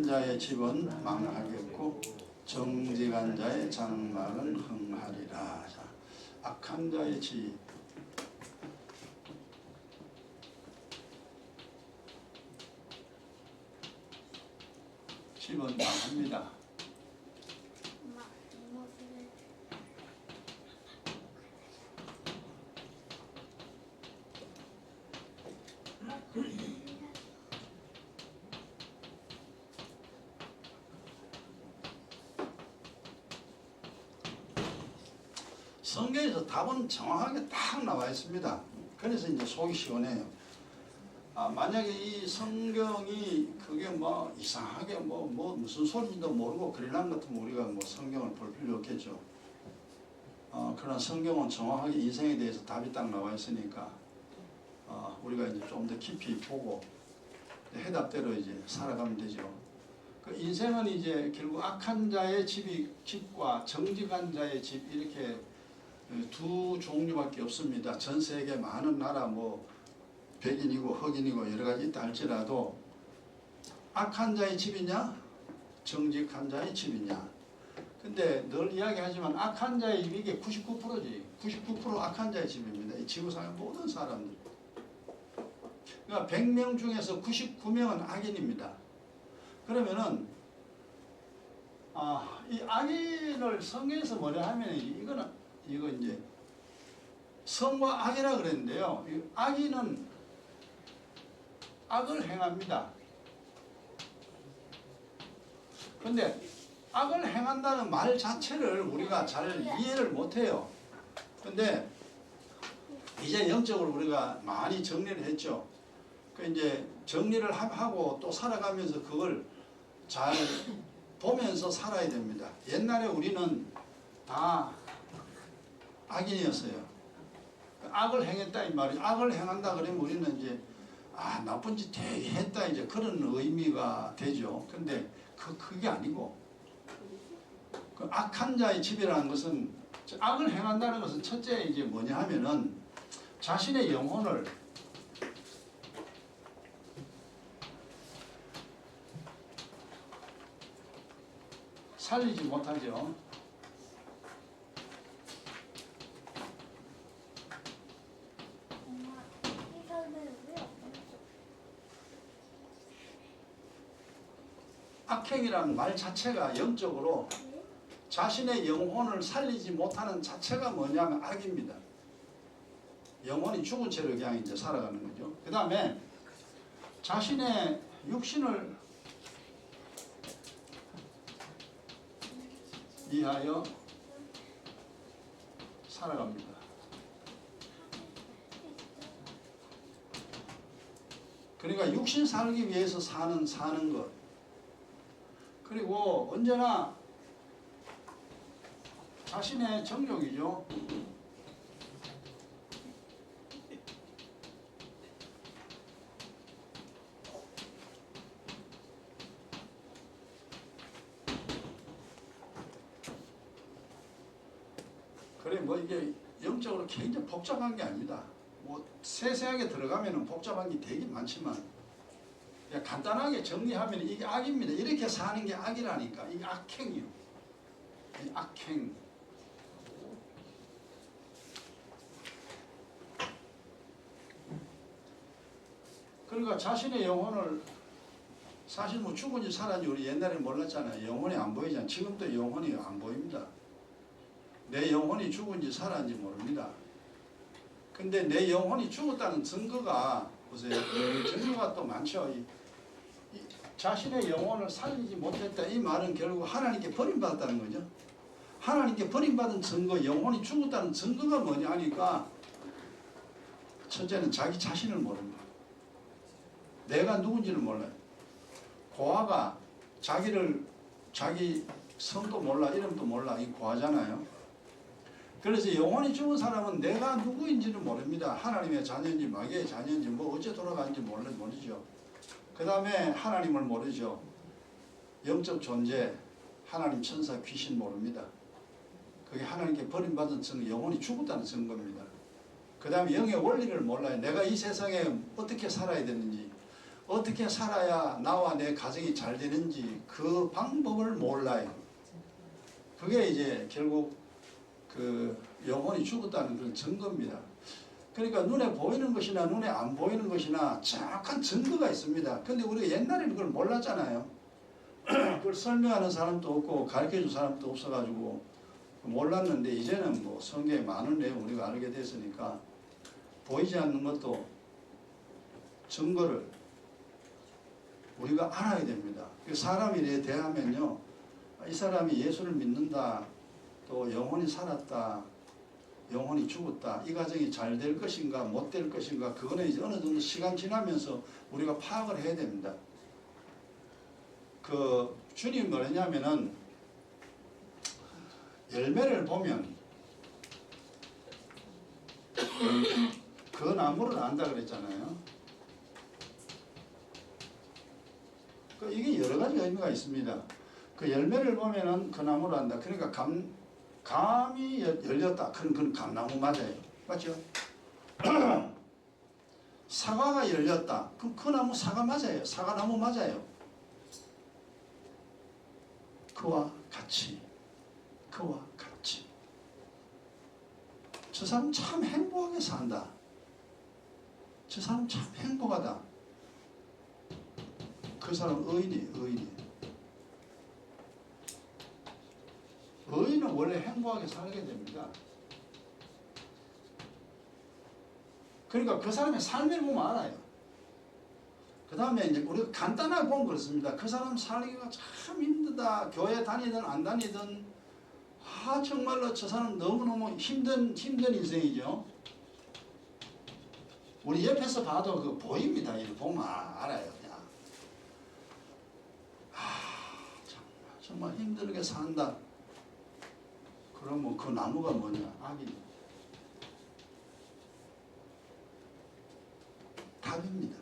자의 집은 망하겠고 정직한 자의 장막은 흥하리라. 자, 악한 자의 집은 망합니다. 성경에서 답은 정확하게 딱 나와 있습니다. 그래서 이제 속이 시원해요. 만약에 이 성경이 그게 뭐 이상하게 뭐 무슨 소리인지도 모르고 그러는 것 같으면 우리가 뭐 성경을 볼 필요 없겠죠. 그러나 성경은 정확하게 인생에 대해서 답이 딱 나와 있으니까 우리가 이제 좀 더 깊이 보고 해답대로 이제 살아가면 되죠. 그 인생은 이제 결국 악한 자의 집과 정직한 자의 집 이렇게 두 종류밖에 없습니다. 전 세계 많은 나라 뭐 백인이고 흑인이고 여러 가지 있다 할지라도 악한 자의 집이냐 정직한 자의 집이냐. 근데 늘 이야기하지만 악한 자의 집이 이게 99%지. 99% 악한 자의 집입니다. 이 지구상의 모든 사람들. 그러니까 100명 중에서 99명은 악인입니다. 그러면은 이 악인을 성경에서 뭐라 하면 이거 이제 성과 악이라 그랬는데요. 이 악인은 악을 행합니다. 근데 악을 행한다는 말 자체를 우리가 잘 이해를 못해요. 근데 이제 영적으로 우리가 많이 정리를 했죠. 그 이제 정리를 하고 또 살아가면서 그걸 잘 보면서 살아야 됩니다. 옛날에 우리는 다 악인이었어요. 악을 행했다 이 말이죠. 악을 행한다 그러면 우리는 이제 나쁜 짓 되게 했다 이제 그런 의미가 되죠. 근데 그게 아니고 그 악한 자의 집이라는 것은 악을 행한다는 것은 첫째 이제 뭐냐 하면은 자신의 영혼을 살리지 못하죠. 악행이라는 말 자체가 영적으로 자신의 영혼을 살리지 못하는 자체가 뭐냐면 악입니다. 영혼이 죽은 채로 그냥 이제 살아가는 거죠. 그 다음에 자신의 육신을 위하여 살아갑니다. 그러니까 육신 살기 위해서 사는 것. 그리고 언제나 자신의 정욕이죠. 그래 뭐 이게 영적으로 굉장히 복잡한 게 아닙니다. 뭐 세세하게 들어가면은 복잡한 게 되게 많지만 그냥 간단하게 정리하면 이게 악입니다. 이렇게 사는 게 악이라니까. 이게 악행이요. 이 악행. 그러니까 자신의 영혼을 사실 뭐 죽은지 살았는지 우리 옛날에 몰랐잖아요. 영혼이 안 보이잖아요. 지금도 영혼이 안 보입니다. 내 영혼이 죽은지 살았는지 모릅니다. 근데 내 영혼이 죽었다는 증거가 보세요. 증거가 또 많죠. 이 자신의 영혼을 살리지 못했다. 이 말은 결국 하나님께 버림받았다는 거죠. 하나님께 버림받은 증거, 영혼이 죽었다는 증거가 뭐냐 하니까 첫째는 자기 자신을 모릅니다. 내가 누군지를 몰라요. 고아가 자기 성도 몰라, 이름도 몰라. 이 고아잖아요. 그래서 영혼이 죽은 사람은 내가 누구인지를 모릅니다. 하나님의 자녀인지 마귀의 자녀인지 뭐 어째 돌아가는지 모르죠. 그 다음에 하나님을 모르죠. 영적 존재, 하나님, 천사, 귀신 모릅니다. 그게 하나님께 버림받은 증거, 영혼이 죽었다는 증거입니다. 그 다음에 영의 원리를 몰라요. 내가 이 세상에 어떻게 살아야 되는지, 어떻게 살아야 나와 내 가정이 잘 되는지 그 방법을 몰라요. 그게 이제 결국 그 영혼이 죽었다는 그런 증거입니다. 그러니까 눈에 보이는 것이나 눈에 안 보이는 것이나 정확한 증거가 있습니다. 근데 우리가 옛날에는 그걸 몰랐잖아요. 그걸 설명하는 사람도 없고 가르쳐준 사람도 없어가지고 몰랐는데 이제는 뭐 성경에 많은 내용 우리가 알게 됐으니까 보이지 않는 것도 증거를 우리가 알아야 됩니다. 사람이 대하면요, 이 사람이 예수를 믿는다, 또 영혼이 살았다, 영혼이 죽었다, 이 가정이 잘 될 것인가 못 될 것인가, 그거는 이제 어느 정도 시간 지나면서 우리가 파악을 해야 됩니다. 그 주님이 뭐냐면은 열매를 보면 그 나무를 안다 그랬잖아요. 이게 여러 가지 의미가 있습니다. 그 열매를 보면은 그 나무를 안다. 그러니까 감이 열렸다. 그건 감나무 맞아요. 맞죠? 사과가 열렸다. 그럼 그 나무 사과 맞아요. 사과나무 맞아요. 그와 같이. 그와 같이. 저 사람 참 행복하게 산다. 저 사람 참 행복하다. 그 사람 의인이에요. 의인은 원래 행복하게 살게 됩니다. 그러니까 그 사람의 삶을 보면 알아요. 그 다음에 이제 우리가 간단하게 보면 그렇습니다. 그 사람 살기가 참 힘들다. 교회 다니든 안 다니든 정말로 저 사람 너무너무 힘든 인생이죠. 우리 옆에서 봐도 그 보입니다. 이거 보면 알아요. 그냥. 정말 힘들게 산다. 그러면 그 나무가 뭐냐? 악이. 답입니다.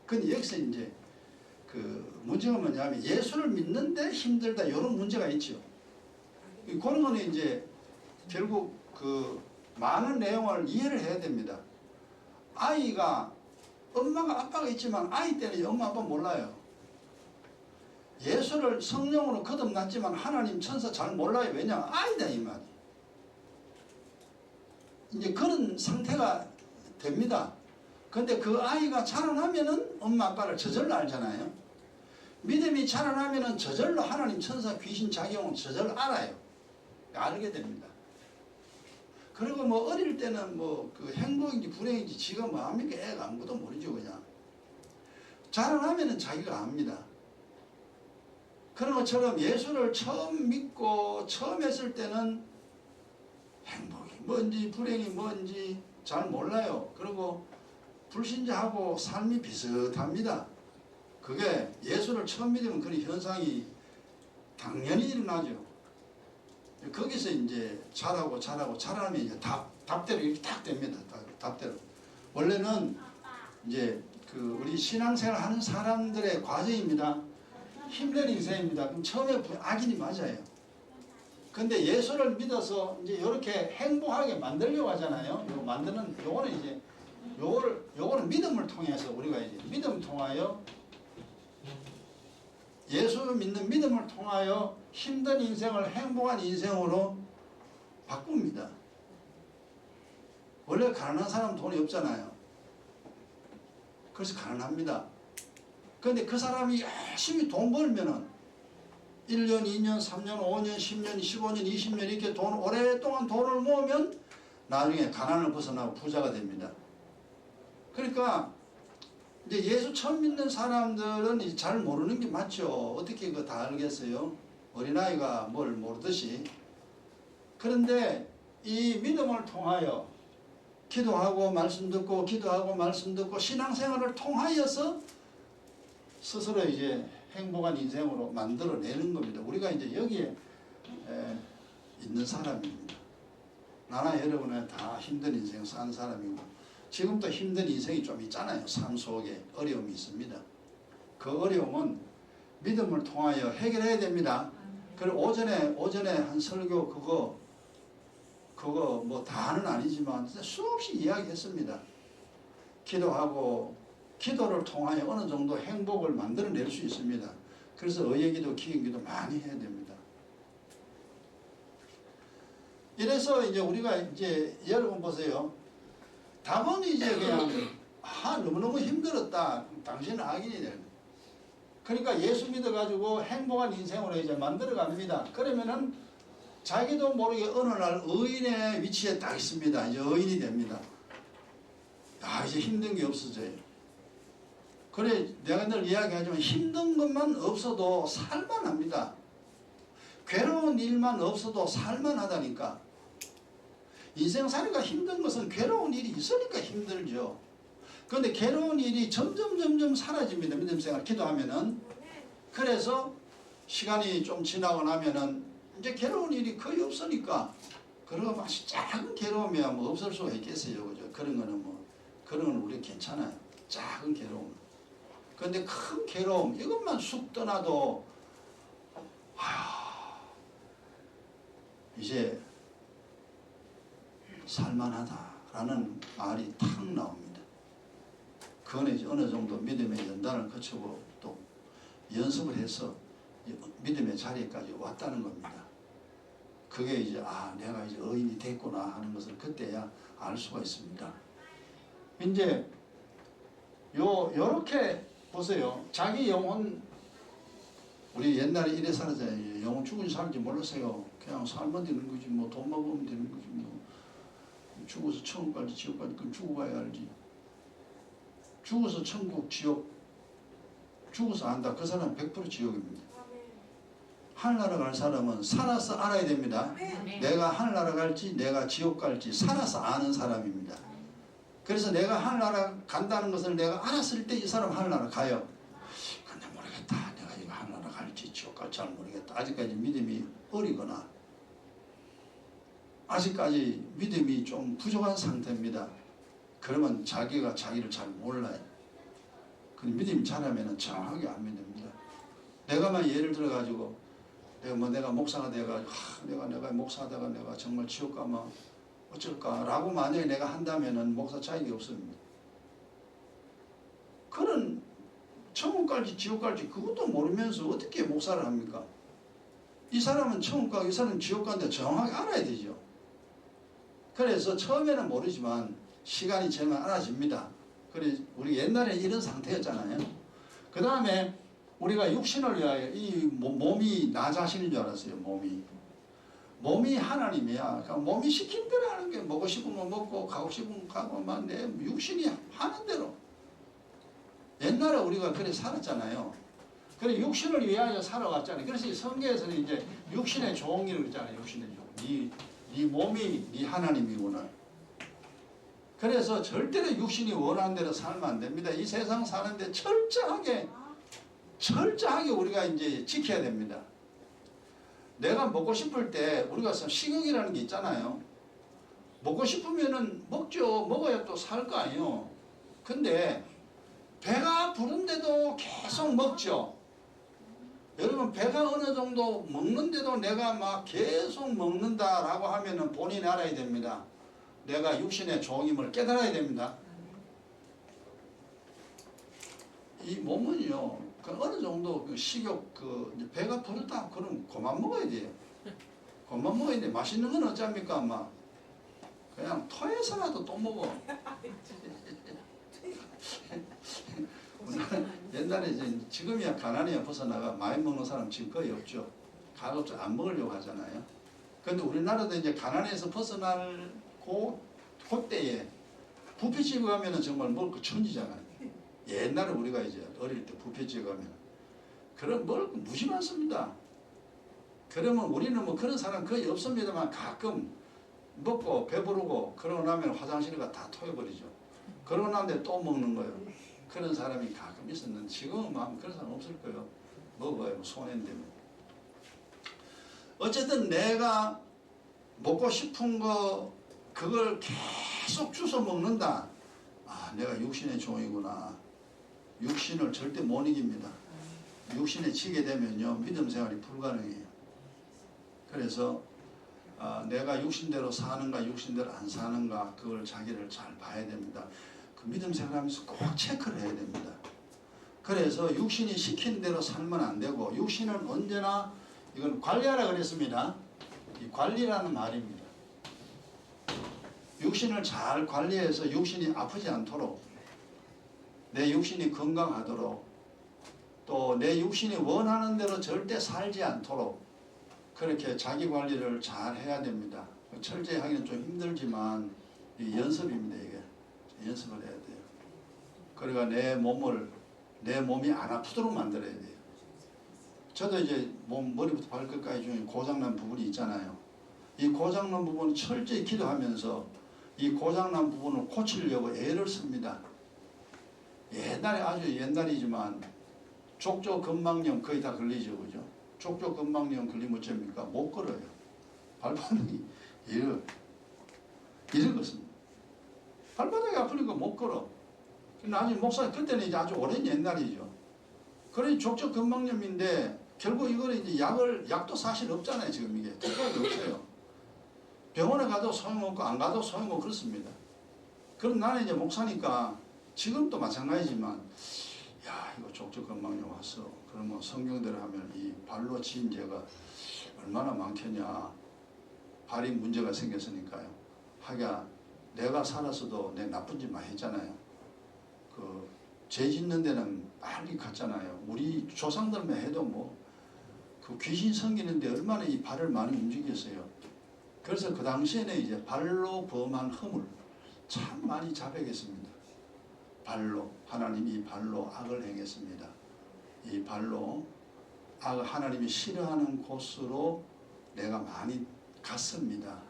근데 여기서 이제 그 문제가 뭐냐면 예수를 믿는데 힘들다. 이런 문제가 있죠. 그런 거는 이제 결국 그 많은 내용을 이해를 해야 됩니다. 아이가 엄마가 아빠가 있지만 아이 때는 엄마 아빠 몰라요. 예수를 성령으로 거듭났지만 하나님 천사 잘 몰라요. 왜냐? 아이다 이 말이. 이제 그런 상태가 됩니다. 근데 그 아이가 자라나면은 엄마 아빠를 저절로 알잖아요. 믿음이 자라나면은 저절로 하나님 천사 귀신 작용은 저절로 알아요. 알게 됩니다. 그리고 뭐 어릴 때는 뭐 그 행복인지 불행인지 지가 뭐 압니까? 애가 아무것도 모르죠. 그냥 자라나면은 자기가 압니다. 그런 것처럼 예수를 처음 믿고 처음 했을 때는 행복이 뭔지 불행이 뭔지 잘 몰라요. 그리고 불신자하고 삶이 비슷합니다. 그게 예수를 처음 믿으면 그런 현상이 당연히 일어나죠. 거기서 이제 자라면 이제 답대로 이렇게 딱 됩니다. 답대로. 원래는 이제 그 우리 신앙생활 하는 사람들의 과정입니다. 힘든 인생입니다. 그럼 처음에 악인이 맞아요. 근데 예수를 믿어서 이제 이렇게 행복하게 만들려고 하잖아요. 요거는 이제 요거는 믿음을 통해서 우리가 이제 믿음을 통하여 예수를 믿는 믿음을 통하여 힘든 인생을 행복한 인생으로 바꿉니다. 원래 가난한 사람은 돈이 없잖아요. 그래서 가난합니다. 그런데 그 사람이 열심히 돈 벌면은 1년, 2년, 3년, 5년, 10년, 15년, 20년 이렇게 오랫동안 돈을 모으면 나중에 가난을 벗어나고 부자가 됩니다. 그러니까 이제 예수 처음 믿는 사람들은 잘 모르는 게 맞죠. 어떻게 그거 다 알겠어요? 어린아이가 뭘 모르듯이. 그런데 이 믿음을 통하여 기도하고 말씀 듣고 기도하고 말씀 듣고 신앙생활을 통하여서 스스로 이제 행복한 인생으로 만들어내는 겁니다. 우리가 이제 여기에 있는 사람입니다. 나나 여러분은 다 힘든 인생 사는 사람이고 지금도 힘든 인생이 좀 있잖아요. 삶 속에 어려움이 있습니다. 그 어려움은 믿음을 통하여 해결해야 됩니다. 그리고 오전에 한 설교 그거 뭐 다는 아니지만 수없이 이야기했습니다. 기도하고 기도를 통하여 어느 정도 행복을 만들어낼 수 있습니다. 그래서 의예기도 기행기도 많이 해야 됩니다. 이래서 이제 우리가 이제 여러분 보세요. 답은 이제 그냥 너무너무 힘들었다. 당신은 악인이 됩니다. 그러니까 예수 믿어가지고 행복한 인생으로 이제 만들어갑니다. 그러면은 자기도 모르게 어느 날 의인의 위치에 딱 있습니다. 이제 의인이 됩니다. 이제 힘든 게 없어져요. 그래 내가 늘 이야기하지만 힘든 것만 없어도 살만합니다. 괴로운 일만 없어도 살만하다니까. 인생살이가 힘든 것은 괴로운 일이 있으니까 힘들죠. 그런데 괴로운 일이 점점 사라집니다. 믿음생활 기도하면은. 그래서 시간이 좀 지나고 나면은 이제 괴로운 일이 거의 없으니까 그러고 막 작은 괴로움이야 뭐 없을 수가 있겠어요. 그죠? 그런 거는 뭐 그런 건 우리 괜찮아요. 작은 괴로움. 그런데 큰 괴로움 이것만 쑥 떠나도 이제 살만하다라는 말이 탁 나옵니다. 그거는 이제 어느 정도 믿음의 연단을 거치고 또 연습을 해서 믿음의 자리까지 왔다는 겁니다. 그게 이제 내가 이제 의인이 됐구나 하는 것을 그때야 알 수가 있습니다. 이제 요렇게 보세요. 자기 영혼 우리 옛날에 이래 살았잖아요. 영혼 죽은지 사는지 몰랐어요. 그냥 살면 되는 거지 뭐 돈 먹으면 되는 거지 뭐 죽어서 천국 갈지 지옥 갈지 그럼 죽어봐야 알지. 죽어서 천국 지옥 죽어서 안다. 그 사람은 100% 지옥입니다. 하늘나라 갈 사람은 살아서 알아야 됩니다. 내가 하늘나라 갈지 내가 지옥 갈지 살아서 아는 사람입니다. 그래서 내가 하늘나라 간다는 것을 내가 알았을 때 이 사람 하늘나라 가요. 근데 모르겠다. 내가 이거 하늘나라 갈지 지옥 갈지 잘 모르겠다. 아직까지 믿음이 어리거나 아직까지 믿음이 좀 부족한 상태입니다. 그러면 자기가 자기를 잘 몰라요. 근데 믿음이 잘하면 정확하게 알면 됩니다. 내가만 예를 들어 가지고 내가 목사가 돼가지고 내가 목사하다가 내가 정말 지옥 가면 어쩔까라고 만약에 내가 한다면은 목사 자격이 없습니다. 그런 천국 갈지 지옥 갈지 그것도 모르면서 어떻게 목사를 합니까? 이 사람은 천국 가고 이 사람은 지옥 가는데 정확하게 알아야 되죠. 그래서 처음에는 모르지만 시간이 지나면 알아집니다. 그래 우리 옛날에 이런 상태였잖아요. 그 다음에 우리가 육신을 위하여 이 몸이 나 자신인 줄 알았어요. 몸이 하나님이야. 그러니까 몸이 시킨 대로 하는 게 먹고 싶으면 먹고 가고 싶으면 가고 막 내 육신이 하는 대로. 옛날에 우리가 그래 살았잖아요. 그래 육신을 위하여 살아왔잖아요. 그래서 성경에서는 이제 육신의 종이라고 그러잖아요. 육신의 종. 네 몸이 네 하나님이구나. 그래서 절대로 육신이 원하는 대로 살면 안 됩니다. 이 세상 사는데 철저하게 우리가 이제 지켜야 됩니다. 내가 먹고 싶을 때 우리가 식욕이라는 게 있잖아요. 먹고 싶으면은 먹죠. 먹어야 또 살 거 아니에요. 근데 배가 부른데도 계속 먹죠. 여러분 배가 어느 정도 먹는데도 내가 막 계속 먹는다라고 하면은 본인이 알아야 됩니다. 내가 육신의 종임을 깨달아야 됩니다. 이 몸은요, 어느 정도 그 식욕, 배가 부르다 그럼 그만 먹어야 돼요. 그만 먹어야 돼. 맛있는 건 어쩝니까, 아마. 그냥 토해서라도 또 먹어. 옛날에 이제 지금이야 가난이야 벗어나가 많이 먹는 사람 지금 거의 없죠. 가급적 안 먹으려고 하잖아요. 그런데 우리나라도 이제 가난에서 벗어나고 그때에 뷔페집에 가면은 정말 먹을 거 천지잖아요. 옛날에 우리가 이제 어릴 때 뷔페집에 가면 그런 먹을 거 무지 많습니다. 그러면 우리는 뭐 그런 사람 거의 없습니다만 가끔 먹고 배부르고 그러고 나면 화장실에 가 다 토해버리죠. 그러고 나면 또 먹는 거예요. 그런 사람이 가끔 있었는데 지금은 아마 그런 사람 없을 거예요. 먹어요. 손해인데. 어쨌든 내가 먹고 싶은 거 그걸 계속 주워 먹는다. 내가 육신의 종이구나. 육신을 절대 못 이깁니다. 육신에 치게 되면요 믿음 생활이 불가능해요. 그래서 내가 육신대로 사는가 육신대로 안 사는가 그걸 자기를 잘 봐야 됩니다. 그 믿음 생활하면서 꼭 체크를 해야 됩니다. 그래서 육신이 시키는 대로 살면 안 되고 육신은 언제나 이건 관리하라 그랬습니다. 이 관리라는 말입니다. 육신을 잘 관리해서 육신이 아프지 않도록 내 육신이 건강하도록 또 내 육신이 원하는 대로 절대 살지 않도록 그렇게 자기 관리를 잘 해야 됩니다. 철저히 하기는 좀 힘들지만 이 연습입니다. 이게 연습을 해야 돼요. 그러니까 내 몸이 안 아프도록 만들어야 돼요. 저도 이제 머리부터 발끝까지 중에 고장난 부분이 있잖아요. 이 고장난 부분은 철저히 기도하면서 이 고장난 부분을 고치려고 애를 씁니다. 옛날에 아주 옛날이지만 족저근막염 거의 다 걸리죠, 그죠? 족저근막염 걸리면 어쩝니까? 못 걸어요. 발바닥이 이렇습니다. 발바닥이 아프니까 못 걸어. 나중에 목사님 그때는 이제 아주 오랜 옛날이죠. 그래 족저근막염인데 결국 이거는 이제 약도 사실 없잖아요. 지금 이게 특별히 없어요. 병원에 가도 소용없고 안 가도 소용없고 그렇습니다. 그럼 나는 이제 목사니까 지금도 마찬가지지만 야 이거 족저근막염 왔어. 그러면 성경대로 하면 이 발로 지은 죄가 얼마나 많겠냐. 발이 문제가 생겼으니까요. 하기야 내가 살았어도 내 나쁜 짓만 했잖아요. 그 죄 짓는 데는 빨리 갔잖아요. 우리 조상들만 해도 뭐 그 귀신 섬기는데 얼마나 이 발을 많이 움직였어요. 그래서 그 당시에는 이제 발로 범한 허물 참 많이 자백했습니다. 발로 하나님이 발로 악을 행했습니다. 이 발로 하나님이 싫어하는 곳으로 내가 많이 갔습니다.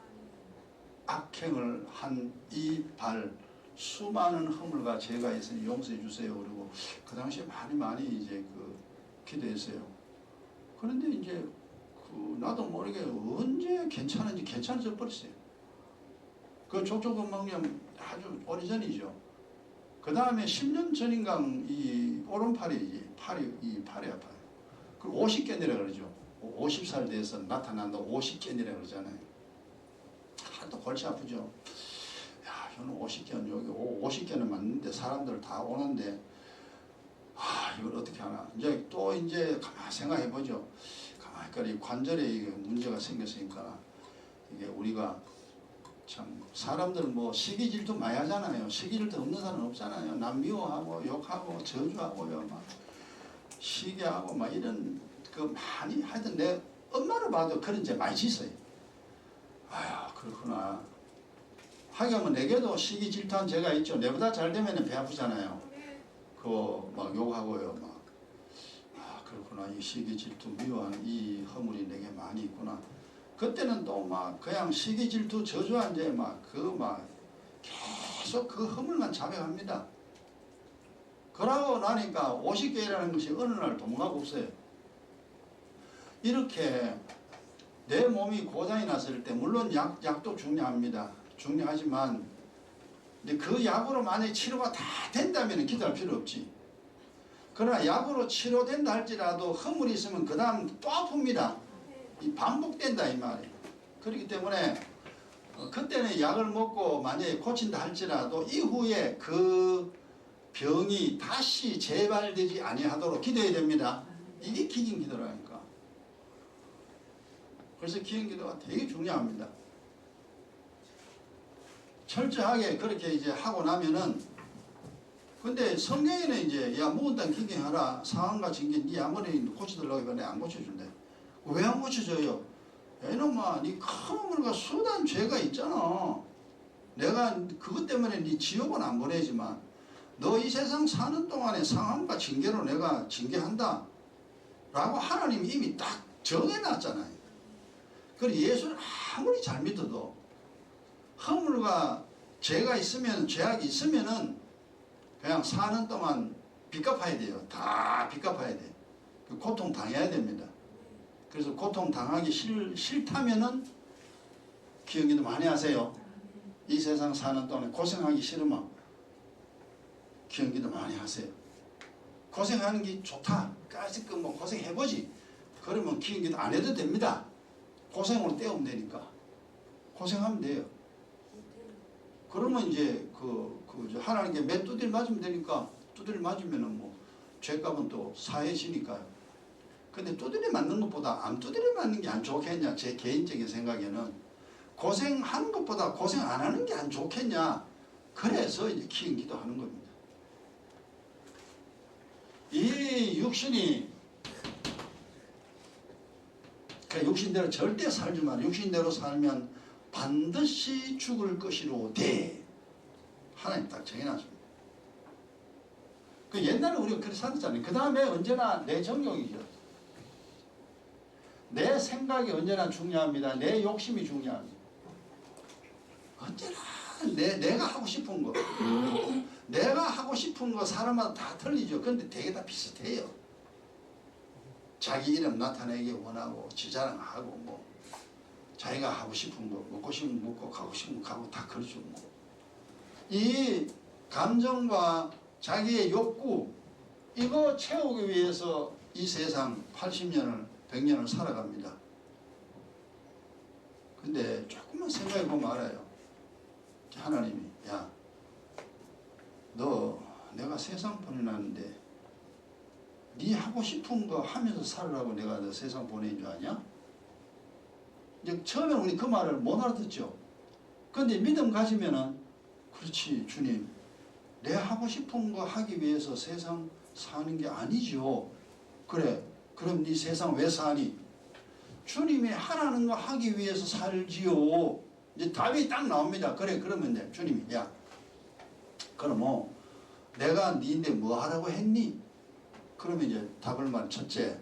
악행을 한 이 발 수많은 허물과 죄가 있으니 용서해 주세요. 그리고 그 당시에 많이 이제 기도했어요. 그런데 이제 나도 모르게 언제 괜찮아져 버렸어요. 그 족저근막염 아주 오래전이죠. 그 다음에 10년 전인가 이 오른팔이 팔이 아파요. 그리고 50견이라 그러죠. 50살 돼서 나타난다고 50견이라 그러잖아요. 하도 골치 아프죠. 야, 저는 50견 여기 50견은 맞는데 사람들 다 오는데 이걸 어떻게 하나. 이제 가만히 생각해 보죠. 가만히 관절에 문제가 생겼으니까 이게 우리가 참 사람들 뭐 시기 질투 많이 하잖아요. 시기 질투 없는 사람은 없잖아요. 남 미워하고 욕하고 저주하고요. 막 시기하고 막 이런 많이 하여튼 내 엄마를 봐도 그런 죄 많이 짓어요. 아휴 그렇구나. 하여간 내게도 시기 질투한 죄가 있죠. 내보다 잘 되면 배 아프잖아요. 막 욕하고요. 막 그렇구나. 이 시기 질투 미워하는 이 허물이 내게 많이 있구나. 그때는 또 막 그냥 시기 질투 저주한 죄 계속 그 허물만 자백합니다. 그러고 나니까 50개라는 것이 어느 날 도망가고 없어요. 이렇게 내 몸이 고장이 났을 때 물론 약도 중요합니다. 중요하지만 근데 그 약으로 만약에 치료가 다 된다면 기도할 필요 없지. 그러나 약으로 치료된다 할지라도 허물이 있으면 그 다음 또 아픕니다. 이 반복된다 이 말이에요. 그렇기 때문에 그때는 약을 먹고 만약에 고친다 할지라도 이후에 그 병이 다시 재발되지 아니하도록 기도해야 됩니다. 이게 기긴 기도라니까. 그래서 기긴 기도가 되게 중요합니다. 철저하게 그렇게 이제 하고 나면은 근데 성경에는 이제 야 묵은 땅 기경하라 상한과 징계 네 아무리 고쳐달라고 해도 안 고쳐준대. 왜 안 고쳐줘요? 이놈아 네 큰 어머니가 수단 죄가 있잖아. 내가 그것 때문에 네 지옥은 안 보내지만 너 이 세상 사는 동안에 상함과 징계로 내가 징계한다 라고 하나님이 이미 딱 정해놨잖아요. 그리고 예수는 아무리 잘 믿어도 허물과 죄가 있으면 죄악이 있으면은 그냥 사는 동안 빚 갚아야 돼요. 다 빚 갚아야 돼. 고통 당해야 됩니다. 그래서 고통 당하기 싫다면은 기억기도 많이 하세요. 이 세상 사는 동안에 고생하기 싫으면 기억기도 많이 하세요. 고생하는 게 좋다. 까짓 뭐 고생해보지. 그러면 기억기도 안 해도 됩니다. 고생으로 때우면 되니까. 고생하면 돼요. 그러면 이제 그 그저 하나님께 몇 두드려 맞으면 되니까 두드려 맞으면은 뭐 죄값은 또 사해지니까요. 근데 두드려 맞는 것보다 안 두드려 맞는 게 안 좋겠냐? 제 개인적인 생각에는 고생하는 것보다 고생 안 하는 게 안 좋겠냐? 그래서 이제 키운 기도하는 겁니다. 이 육신이 그 육신대로 절대 살지 마라. 육신대로 살면 반드시 죽을 것이로되 하나님 딱 정해놨습니다. 그 옛날에 우리가 그렇게 살았잖아요. 그 다음에 언제나 내 정욕이죠. 내 생각이 언제나 중요합니다. 내 욕심이 중요합니다. 언제나 내가 하고 싶은 거 내가 하고 싶은 거 사람마다 다 틀리죠. 근데 되게 다 비슷해요. 자기 이름 나타내기 원하고 지자랑하고 뭐 자기가 하고 싶은 거 먹고 싶은 거 먹고 가고 싶은 거 가고 다 그렇죠. 뭐. 이 감정과 자기의 욕구 이거 채우기 위해서 이 세상 80년을 100년을 살아갑니다. 근데 조금만 생각해 보면 알아요. 하나님이 야 너 내가 세상 보내놨는데 네 하고 싶은 거 하면서 살으라고 내가 너 세상 보낸 줄 아냐? 이제 처음에 우리 그 말을 못 알아듣죠. 근데 믿음 가지면은 그렇지 주님 내 하고 싶은 거 하기 위해서 세상 사는 게 아니죠. 그래 그럼 네 세상 왜 사니? 주님이 하라는 거 하기 위해서 살지요. 이제 답이 딱 나옵니다. 그래 그러면 돼. 주님이 야 그럼 뭐 내가 니인데 뭐 하라고 했니? 그러면 이제 답을 말 첫째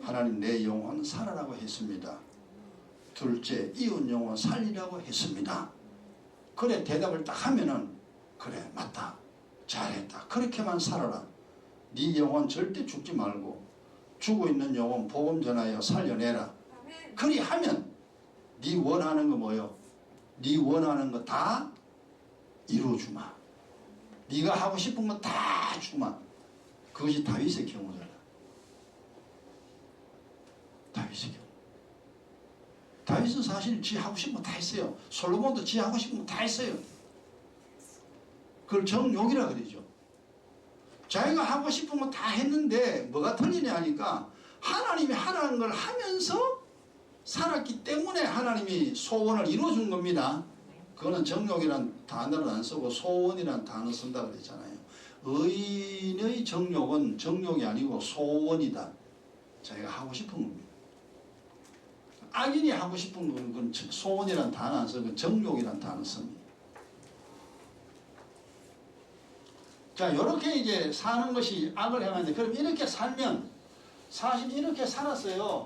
하나님 내 영혼 살아라고 했습니다. 둘째 이웃 영혼 살리라고 했습니다. 그래 대답을 딱 하면은 그래 맞다 잘했다 그렇게만 살아라. 네 영혼 절대 죽지 말고 죽어 있는 영혼 복음 전하여 살려내라. 그리 하면 네 원하는 거 뭐요? 네 원하는 거 다 이루어주마. 네가 하고 싶은 거 다 주마. 그것이 다윗의 경우잖아. 다윗의 경우. 다윗은 사실 지 하고 싶은 거 다 했어요. 솔로몬도 지 하고 싶은 거 다 했어요. 그걸 정욕이라 그러죠. 자기가 하고 싶은 거 다 했는데 뭐가 틀리냐 하니까 하나님이 하라는 걸 하면서 살았기 때문에 하나님이 소원을 이루어준 겁니다. 그거는 정욕이란 단어를 안 쓰고 소원이란 단어 쓴다 그랬잖아요. 의인의 정욕은 정욕이 아니고 소원이다. 자기가 하고 싶은 겁니다. 악인이 하고 싶은 건 그건 소원이란 단어 안 쓰고 정욕이란 단어 씁니다. 자, 이렇게 이제 사는 것이 악을 행하는데, 그럼 이렇게 살면 사실 이렇게 살았어요.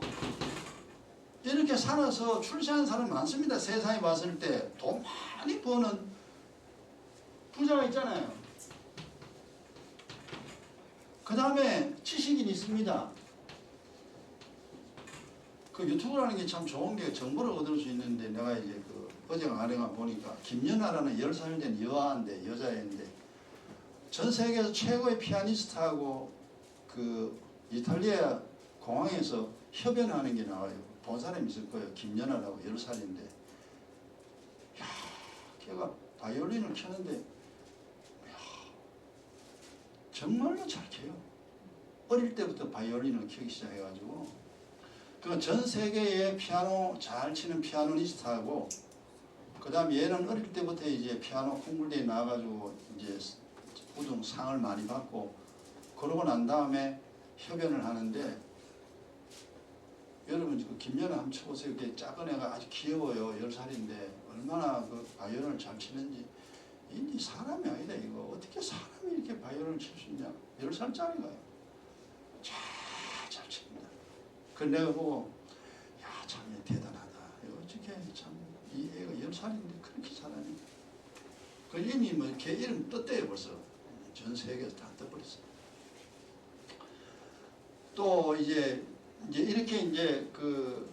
이렇게 살아서 출세한 사람 많습니다. 세상에 봤을 때 돈 많이 버는 부자가 있잖아요. 그 다음에 지식인이 있습니다. 그 유튜브라는 게 참 좋은 게 정보를 얻을 수 있는데, 내가 이제 그 어제가 아래가 보니까 김연아라는 10살 된 여아인데, 여자애인데 전 세계에서 최고의 피아니스트하고 그 이탈리아 공항에서 협연하는 게 나와요. 본 사람이 있을 거예요. 김연아라고 10살인데 야, 걔가 바이올린을 켜는데 야, 정말로 잘 켜요. 어릴 때부터 바이올린을 켜기 시작해가지고 그 전 세계의 피아노 잘 치는 피아노니스트하고 그 다음 얘는 어릴 때부터 이제 피아노 콩쿨대에 나와가지고 이제 우등 상을 많이 받고 그러고 난 다음에 협연을 하는데 여러분 그 김연아 한번 쳐보세요. 이렇게 작은 애가 아주 귀여워요. 10살인데 얼마나 그 바이올린을 잘 치는지. 이 사람이 아니다 이거. 어떻게 사람이 이렇게 바이올린을 칠 수 있냐. 10살짜리가요. 잘 칩니다. 그래서 내가 보고 야 참 대단하다. 어떻게 참 이 애가 10살인데 그렇게 잘하니. 그 이미 뭐 걔 이름 떴대요 벌써. 전 세계에서 다 떠버렸어요. 또 이제 이렇게 이제 그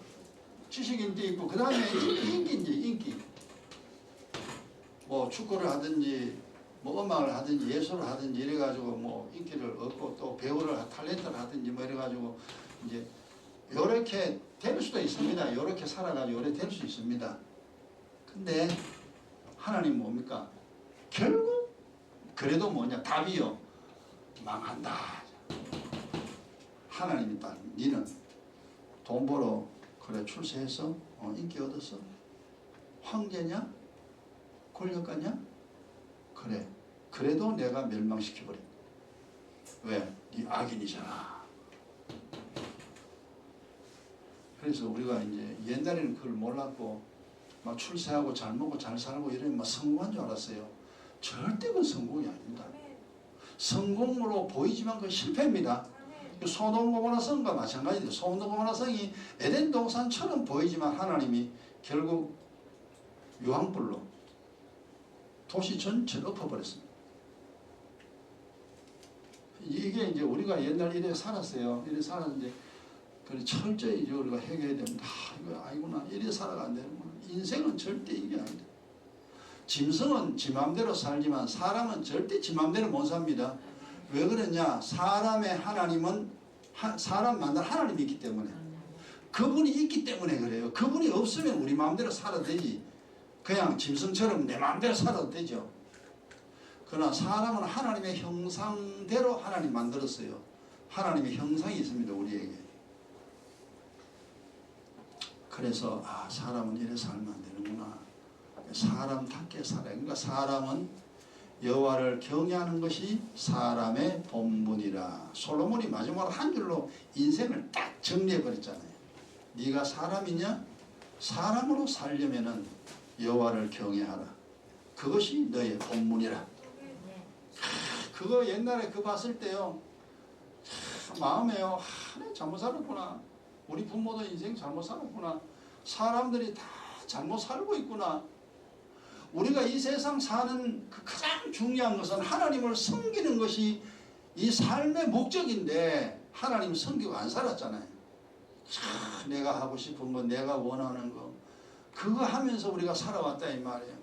지식인도 있고 그 다음에 인기인지 인기. 뭐 축구를 하든지 뭐 음악을 하든지 예술을 하든지 이래가지고 뭐 인기를 얻고 또 배우를 탤런트를 하든지 뭐 이래가지고 이제 요렇게 될 수도 있습니다. 요렇게 살아가지고 요렇게 될 수 있습니다. 근데 하나님 뭡니까? 결국 그래도 뭐냐 답이요 망한다. 하나님이 딱 니는 돈 벌어 그래 출세해서 인기 얻었어 황제냐 권력가냐 그래 그래도 내가 멸망시켜버려. 왜? 네 악인이잖아. 그래서 우리가 이제 옛날에는 그걸 몰랐고 막 출세하고 잘 먹고 잘 살고 이러면 막 성공한 줄 알았어요. 절대 그건 성공이 아닙니다. 성공으로 보이지만 그건 실패입니다. 소돔 고모라 성과 마찬가지예요. 소돔 고모라 성이 에덴 동산처럼 보이지만 하나님이 결국 유황불로 도시 전체를 엎어버렸습니다. 이게 이제 우리가 옛날 이래 살았어요. 이래 살았는데 그래 철저히 우리가 해결해야 됩니다. 이거 아니구나. 이래 살아가 안 되는구나. 인생은 절대 이게 아니다. 짐승은 지 맘대로 살지만 사람은 절대 지 맘대로 못 삽니다. 왜 그러냐? 사람의 하나님은 사람 만난 하나님이 있기 때문에 그분이 있기 때문에 그래요. 그분이 없으면 우리 마음대로 살아도 되지. 그냥 짐승처럼 내 마음대로 살아도 되죠. 그러나 사람은 하나님의 형상대로 하나님 만들었어요. 하나님의 형상이 있습니다. 우리에게. 그래서 사람은 이래 살면 안 되는구나. 사람답게 살아요. 그러니까 사람은 여호와를 경외하는 것이 사람의 본분이라. 솔로몬이 마지막으로 한 줄로 인생을 딱 정리해 버렸잖아요. 네가 사람이냐? 사람으로 살려면은 여호와를 경외하라. 그것이 너의 본분이라. 그거 옛날에 그 봤을 때요, 마음에요, 내가 잘못 살았구나. 우리 부모도 인생 잘못 살았구나. 사람들이 다 잘못 살고 있구나. 우리가 이 세상 사는 그 가장 중요한 것은 하나님을 섬기는 것이 이 삶의 목적인데 하나님 섬기고 안 살았잖아요. 내가 하고 싶은 거, 내가 원하는 거, 그거 하면서 우리가 살아왔다 이 말이에요.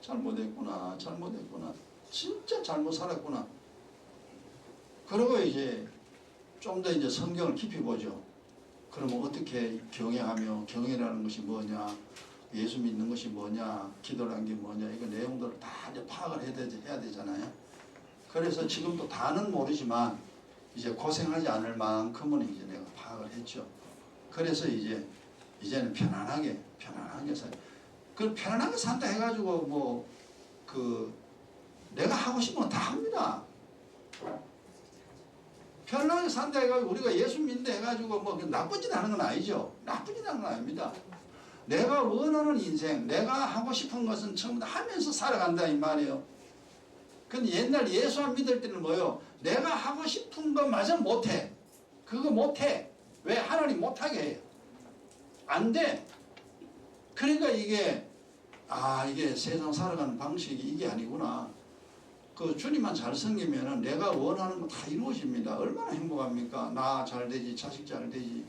잘못했구나, 잘못했구나, 진짜 잘못 살았구나. 그리고 이제 좀 더 이제 성경을 깊이 보죠. 그러면 어떻게 경외하며, 경외라는 것이 뭐냐, 예수 믿는 것이 뭐냐, 기도라는 게 뭐냐, 이거 내용들을 다 이제 파악을 해야 되잖아요. 그래서 지금도 다는 모르지만 이제 고생하지 않을 만큼은 이제 내가 파악을 했죠. 그래서 이제는 편안하게 살. 그 편안하게 산다 해가지고 내가 하고 싶은 건 다 합니다. 편안하게 산다 해가지고 우리가 예수 믿는다 해가지고 나쁜 짓 하는 건 아니죠. 나쁜 짓 하는 건 아닙니다. 내가 원하는 인생, 내가 하고 싶은 것은 전부 다 하면서 살아간다 이 말이에요. 근데 옛날 예수 안 믿을 때는 뭐요? 내가 하고 싶은 것마저 못해. 그거 못해. 왜? 하나님 못하게 해요. 안 돼. 그러니까 이게 세상 살아가는 방식이 이게 아니구나. 그 주님만 잘 섬기면은 내가 원하는 거 다 이루어집니다. 얼마나 행복합니까? 나 잘 되지, 자식 잘 되지,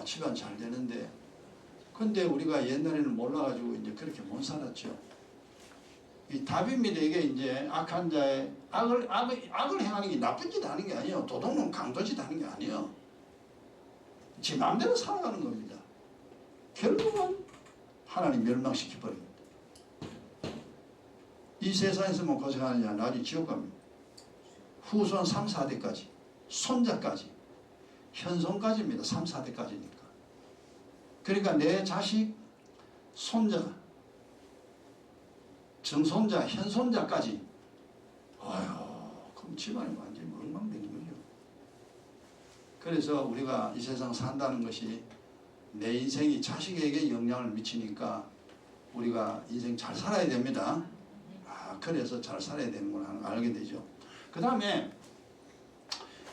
집안 잘 되는데. 근데 우리가 옛날에는 몰라가지고 이제 그렇게 못 살았죠. 이 답입니다. 이게 이제 악한 자의 악을 행하는 게 나쁜 짓 하는 게 아니에요. 도둑놈 강도짓 하는 게 아니에요. 지 마음대로 살아가는 겁니다. 결국은 하나님 멸망시켜버립니다. 이 세상에서만 고생하느냐, 나중에 지옥 갑니다. 후손 3, 4대까지, 손자까지, 현손까지입니다. 3, 4대까지니까. 그러니까 내 자식, 손자, 정손자, 현손자까지, 그럼 집안이 완전히 엉망되는 거죠. 그래서 우리가 이 세상 산다는 것이 내 인생이 자식에게 영향을 미치니까 우리가 인생 잘 살아야 됩니다. 그래서 잘 살아야 되는구나 알게 되죠. 그 다음에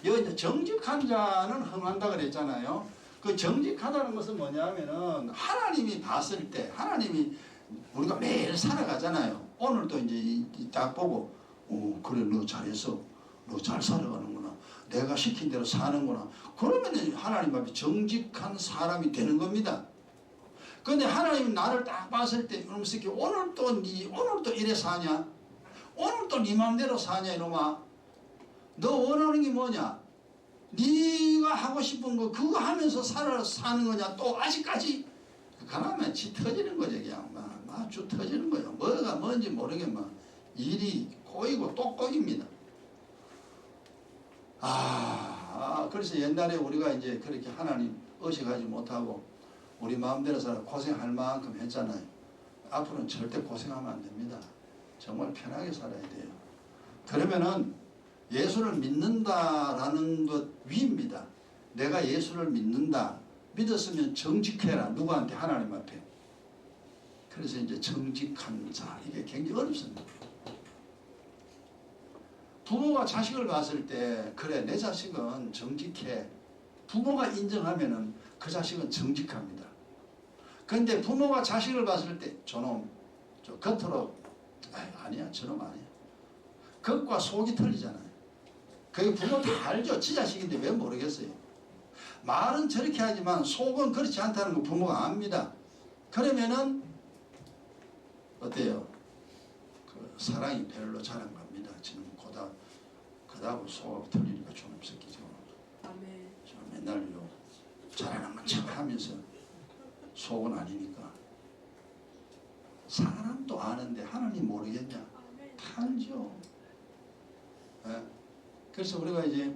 여기 정직한 자는 흥한다 그랬잖아요. 그 정직하다는 것은 뭐냐면은 하나님이 봤을 때, 하나님이 우리가 매일 살아가잖아요. 오늘도 이제 딱 보고 그래 너 잘했어, 너 잘 살아가는구나, 내가 시킨 대로 사는구나. 그러면 하나님 앞에 정직한 사람이 되는 겁니다. 근데 하나님이 나를 딱 봤을 때 이놈 새끼 오늘 또 이래 사냐, 오늘 또 네 맘대로 사냐 이놈아. 너 원하는 게 뭐냐, 네가 하고 싶은 거 그거 하면서 사는 거냐, 또 아직까지. 그러면 지 터지는 거죠. 그냥 막 쭉 터지는 거예요. 뭐가 뭔지 모르게 막 일이 꼬이고 또 꼬입니다. 그래서 옛날에 우리가 이제 그렇게 하나님 의식하지 못하고 우리 마음대로 살아 고생할 만큼 했잖아요. 앞으로는 절대 고생하면 안 됩니다. 정말 편하게 살아야 돼요. 그러면은 예수를 믿는다라는 것 위입니다. 내가 예수를 믿는다. 믿었으면 정직해라. 누구한테? 하나님 앞에. 그래서 이제 정직한 자, 이게 굉장히 어렵습니다. 부모가 자식을 봤을 때 그래 내 자식은 정직해. 부모가 인정하면은 그 자식은 정직합니다. 그런데 부모가 자식을 봤을 때 저놈 저 겉으로 아니야 저놈 아니야. 겉과 속이 틀리잖아요. 그게 부모 다 알죠. 지 자식인데 왜 모르겠어요. 말은 저렇게 하지만 속은 그렇지 않다는 거 부모가 압니다. 그러면은 어때요? 그 사랑이 별로 잘 안 갑니다. 지금 그다음 속하고 틀리니까 좀 섞이죠. 저 맨날요 잘하는 건 척 하면서 속은 아니니까. 사람도 아는데 하나님 모르겠냐? 다 알죠. 네? 그래서 우리가 이제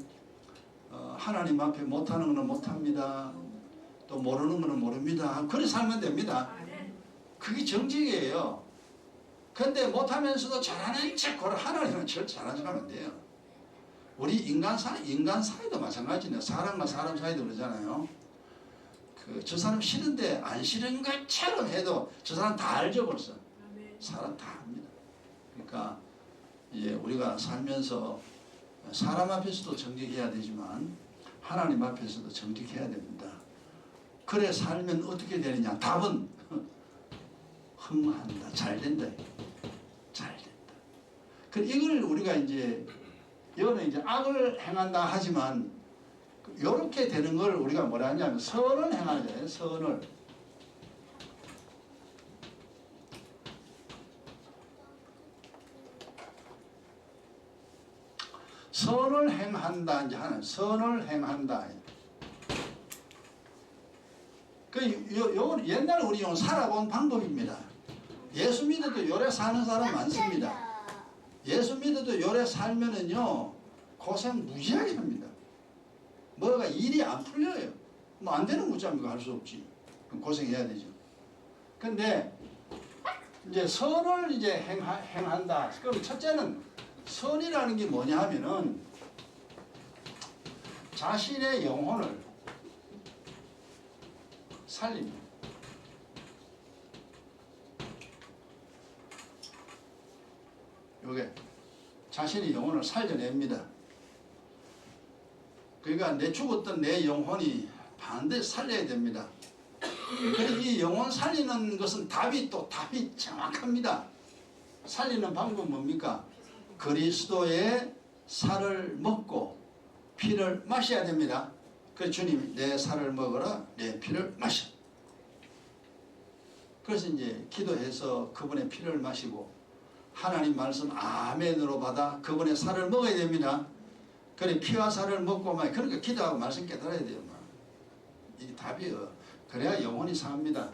하나님 앞에 못하는 거는 못합니다. 또 모르는 거는 모릅니다. 그래 살면 됩니다. 그게 정직이에요. 근데 못하면서도 잘하는 척 하나님은 절대 잘하는 척 하면 안 돼요. 우리 인간 사이도 마찬가지네요. 사람과 사람 사이도 그러잖아요. 저 사람 싫은데 안 싫은 것처럼 해도 저 사람 다 알죠 벌써. 사람 다 압니다. 그러니까 이제 우리가 살면서 사람 앞에서도 정직해야 되지만 하나님 앞에서도 정직해야 됩니다. 그래 살면 어떻게 되느냐? 답은 흥한다. 잘 된다. 잘 된다. 이걸 우리가 이제 이거는 이제 악을 행한다 하지만 이렇게 되는 걸 우리가 뭐라 하냐면 선을 행하잖아요. 선을. 선을 행한다. 이제 하는 선을 행한다. 옛날 우리 용 살아본 방법입니다. 예수 믿어도 요래 사는 사람 많습니다. 예수 믿어도 요래 살면은요 고생 무지하게 합니다. 뭐가 일이 안 풀려요. 뭐 안 되는 무자입니까? 할 수 없지. 고생해야 되죠. 근데 이제 선을 이제 행한다. 그럼 첫째는 선이라는 게 뭐냐 하면은 자신의 영혼을 살립니다. 요게 자신의 영혼을 살려냅니다. 그러니까 내 죽었던 내 영혼이 반드시 살려야 됩니다. 그래서 이 영혼 살리는 것은 답이 정확합니다. 살리는 방법은 뭡니까? 그리스도의 살을 먹고 피를 마셔야 됩니다. 그래서 주님이 내 살을 먹어라 내 피를 마셔. 그래서 이제 기도해서 그분의 피를 마시고 하나님 말씀 아멘으로 받아 그분의 살을 먹어야 됩니다. 그래 피와 살을 먹고 막 그러니까 기도하고 말씀 깨달아야 돼요. 이게 답이에요. 그래야 영혼이 삽니다.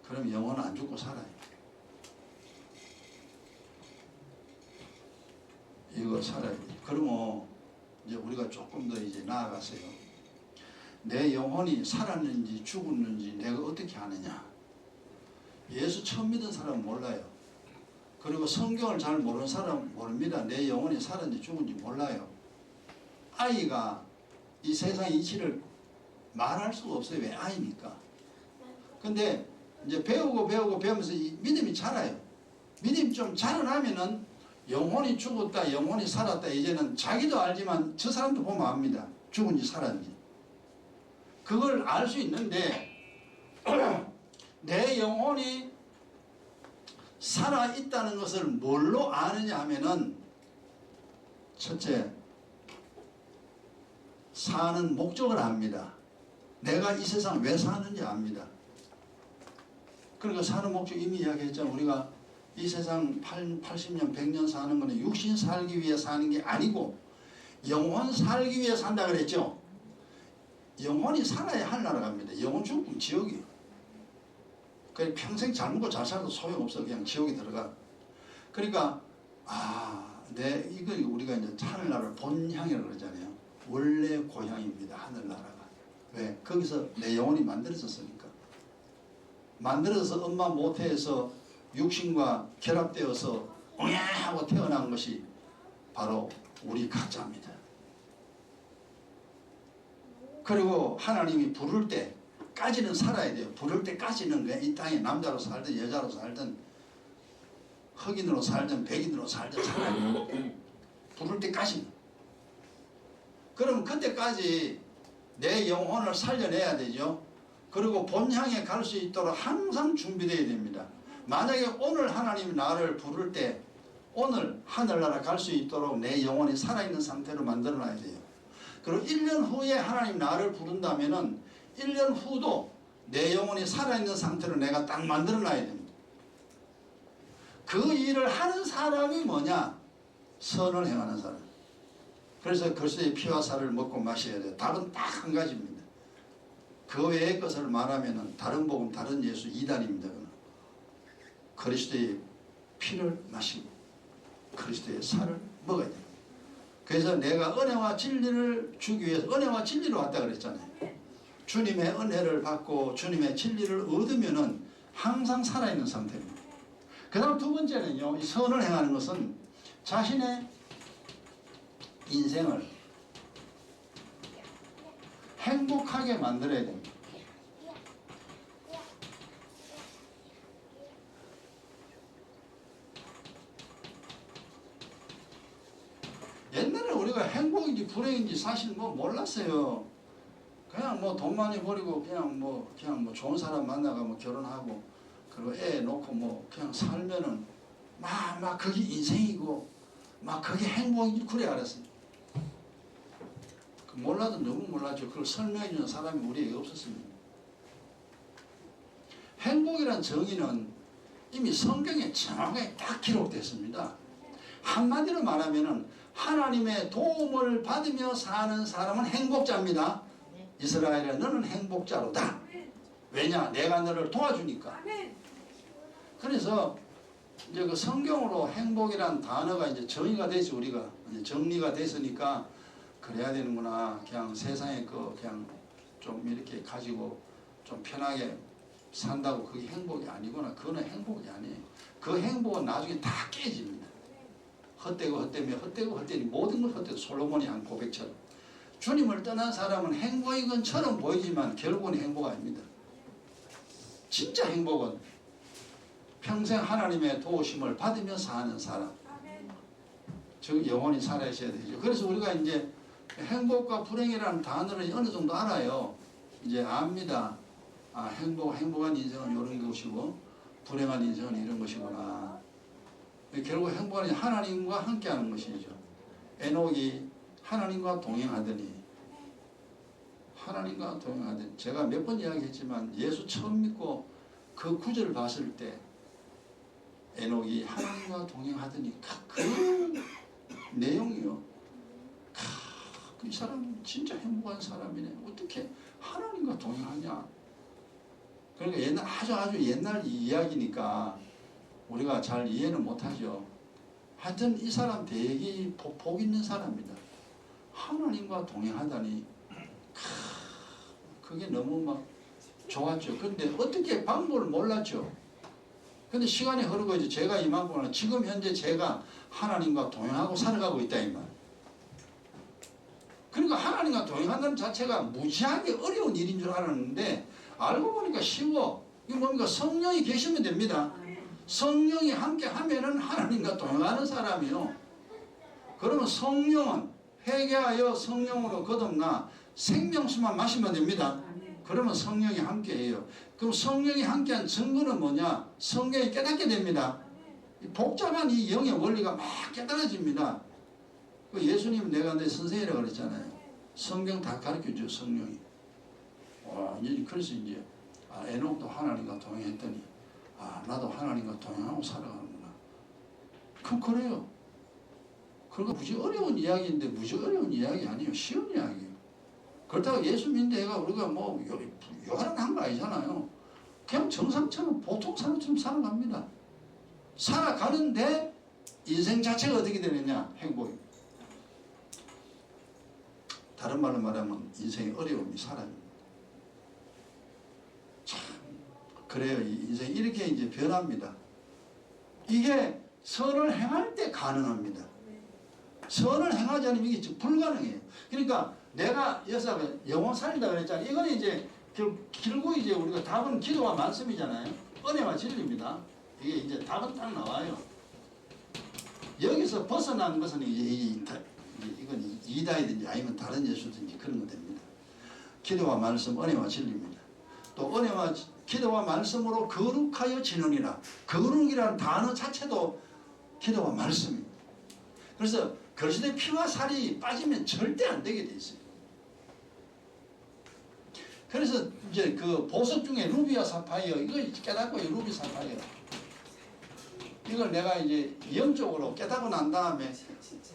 그럼 영혼은 안 죽고 살아요. 이거 살아야 돼요. 그러면 이제 우리가 조금 더 이제 나아가서요. 내 영혼이 살았는지 죽었는지 내가 어떻게 아느냐. 예수 처음 믿은 사람은 몰라요. 그리고 성경을 잘 모르는 사람은 모릅니다. 내 영혼이 살았는지 죽은지 몰라요. 아이가 이 세상 이치를 말할 수가 없어요. 왜? 아이니까. 근데 이제 배우면서 이 믿음이 자라요. 믿음이 좀 자라나면은 영혼이 죽었다, 영혼이 살았다, 이제는 자기도 알지만 저 사람도 보면 압니다. 죽은지 살았는지. 그걸 알 수 있는데 내 영혼이 살아있다는 것을 뭘로 아느냐 하면은 첫째, 사는 목적을 압니다. 내가 이 세상 왜 사는지 압니다. 그러니까 사는 목적 이미 이야기했잖아요. 우리가 이 세상 80년, 100년 사는 거는 육신 살기 위해 사는 게 아니고 영혼 살기 위해 산다 그랬죠. 영혼이 살아야 할 나라 갑니다. 영혼 죽으면 지옥이에요. 그냥 평생 잘 먹고 잘 살아도 소용없어. 그냥 지옥에 들어가. 그러니까 이거 우리가 이제 하늘나라를 본향이라고 그러잖아요. 원래 고향입니다. 하늘나라가. 왜? 거기서 내 영혼이 만들어졌으니까. 만들어서 엄마 모태에서 육신과 결합되어서 하고 태어난 것이 바로 우리 각자입니다. 그리고 하나님이 부를 때까지는 살아야 돼요. 부를 때까지는 그냥 이 땅에 남자로 살든 여자로 살든 흑인으로 살든 백인으로 살든 살아야 돼요. 부를 때까지는. 그럼 그때까지 내 영혼을 살려내야 되죠. 그리고 본향에 갈 수 있도록 항상 준비되어야 됩니다. 만약에 오늘 하나님이 나를 부를 때 오늘 하늘나라 갈 수 있도록 내 영혼이 살아있는 상태로 만들어놔야 돼요. 그리고 1년 후에 하나님 나를 부른다면은 1년 후도 내 영혼이 살아있는 상태로 내가 딱 만들어놔야 됩니다. 그 일을 하는 사람이 뭐냐? 선을 행하는 사람. 그래서 그리스도의 피와 살을 먹고 마셔야 돼요. 답은 딱 한 가지입니다. 그 외의 것을 말하면은 다른 복음, 다른 예수 이단입니다. 그리스도의 피를 마시고 그리스도의 살을 먹어야 돼요. 그래서 내가 은혜와 진리를 주기 위해서 은혜와 진리로 왔다 그랬잖아요. 주님의 은혜를 받고 주님의 진리를 얻으면은 항상 살아있는 상태입니다. 그 다음 두 번째는요, 이 선을 행하는 것은 자신의 인생을 행복하게 만들어야 됩니다. 옛날에 우리가 행복인지 불행인지 사실 뭐 몰랐어요. 그냥 뭐 돈 많이 벌이고 그냥 뭐 좋은 사람 만나가 뭐 결혼하고 그리고 애 놓고 뭐 그냥 살면은 막 그게 인생이고 막 그게 행복인지 그래 알았어요. 몰라도 너무 몰랐죠. 그걸 설명해 주는 사람이 우리에게 없었습니다. 행복이란 정의는 이미 성경에 정확하게 딱 기록됐습니다. 한마디로 말하면은 하나님의 도움을 받으며 사는 사람은 행복자입니다. 이스라엘아 너는 행복자로다. 왜냐? 내가 너를 도와주니까. 그래서 이제 그 성경으로 행복이란 단어가 이제 정의가 되지 우리가 이제 정리가 됐으니까 그래야 되는구나. 그냥 세상에 그냥 좀 이렇게 가지고 좀 편하게 산다고 그게 행복이 아니구나. 그거는 행복이 아니에요. 그 행복은 나중에 다 깨집니다. 헛되고 헛되니 모든 걸 헛되고 솔로몬이 한 고백처럼 주님을 떠난 사람은 행복인 것처럼 보이지만 결국은 행복 아닙니다. 진짜 행복은 평생 하나님의 도우심을 받으며 사는 사람, 즉 영원히 살아있어야 되죠. 그래서 우리가 이제 행복과 불행이라는 단어를 어느 정도 알아요. 이제 압니다. 행복한 인생은 이런 것이고 불행한 인생은 이런 것이구나. 결국 행복은 하나님과 함께하는 것이죠. 에녹이 하나님과 동행하더니 제가 몇 번 이야기했지만 예수 처음 믿고 그 구절을 봤을 때 에녹이 하나님과 동행하더니 그 내용이요. 이 사람은 진짜 행복한 사람이네. 어떻게 하나님과 동행하냐. 그러니까 아주 옛날 이야기니까 우리가 잘 이해는 못하죠. 하여튼 이 사람 되게 복 있는 사람이다. 하나님과 동행하다니 그게 너무 막 좋았죠. 근데 어떻게 방법을 몰랐죠. 근데 시간이 흐르고 이제 제가 이만큼은 지금 현재 제가 하나님과 동행하고 살아가고 있다 이 말. 그러니까 하나님과 동행한다는 자체가 무지하게 어려운 일인 줄 알았는데 알고 보니까 쉬워. 이거 뭡니까? 성령이 계시면 됩니다. 성령이 함께 하면은 하나님과 동행하는 사람이요. 그러면 성령은 회개하여 성령으로 거듭나 생명수만 마시면 됩니다. 그러면 성령이 함께해요. 그럼 성령이 함께한 증거는 뭐냐? 성령이 깨닫게 됩니다. 복잡한 이 영의 원리가 막 깨달아집니다. 예수님은 내가 내 선생이라고 그랬잖아요. 성경 다 가르쳐줘요. 성령이. 그래서 이제 에녹도 하나님과 동행했더니 나도 하나님과 동행하고 살아가는구나. 그래요. 그러니까 무지 어려운 이야기인데 무지 어려운 이야기 아니에요. 쉬운 이야기예요. 그렇다고 예수 믿는 데가 우리가 뭐 요란한 거 아니잖아요. 그냥 정상처럼 보통 사람처럼 살아갑니다. 살아가는데 인생 자체가 어떻게 되느냐? 행복입니다. 다른 말로 말하면 인생의 어려움이 사람입니다. 참 그래요. 이 인생이 이렇게 이제 변합니다. 이게 선을 행할 때 가능합니다. 선을 행하지 않으면 이게 불가능해요. 그러니까 내가 여기서 영혼 살린다 그랬잖아요. 이거는 이제 길고 이제 우리가 답은 기도와 말씀이잖아요. 은혜와 진리입니다. 이게 이제 답은 딱 나와요. 여기서 벗어나는 것은 이건 이다이든지 아니면 다른 예수든지 그런 거 됩니다. 기도와 말씀, 은혜와 진리입니다. 또 은혜와 기도와 말씀으로 거룩하여 지느니라. 거룩이라는 단어 자체도 기도와 말씀입니다. 그래서 그리스도의 피와 살이 빠지면 절대 안 되게 돼 있어요. 그래서 이제 그 보석 중에 루비와 사파이어 이걸 깨닫고요. 루비 사파이어 이걸 내가 이제 영적으로 깨닫고 난 다음에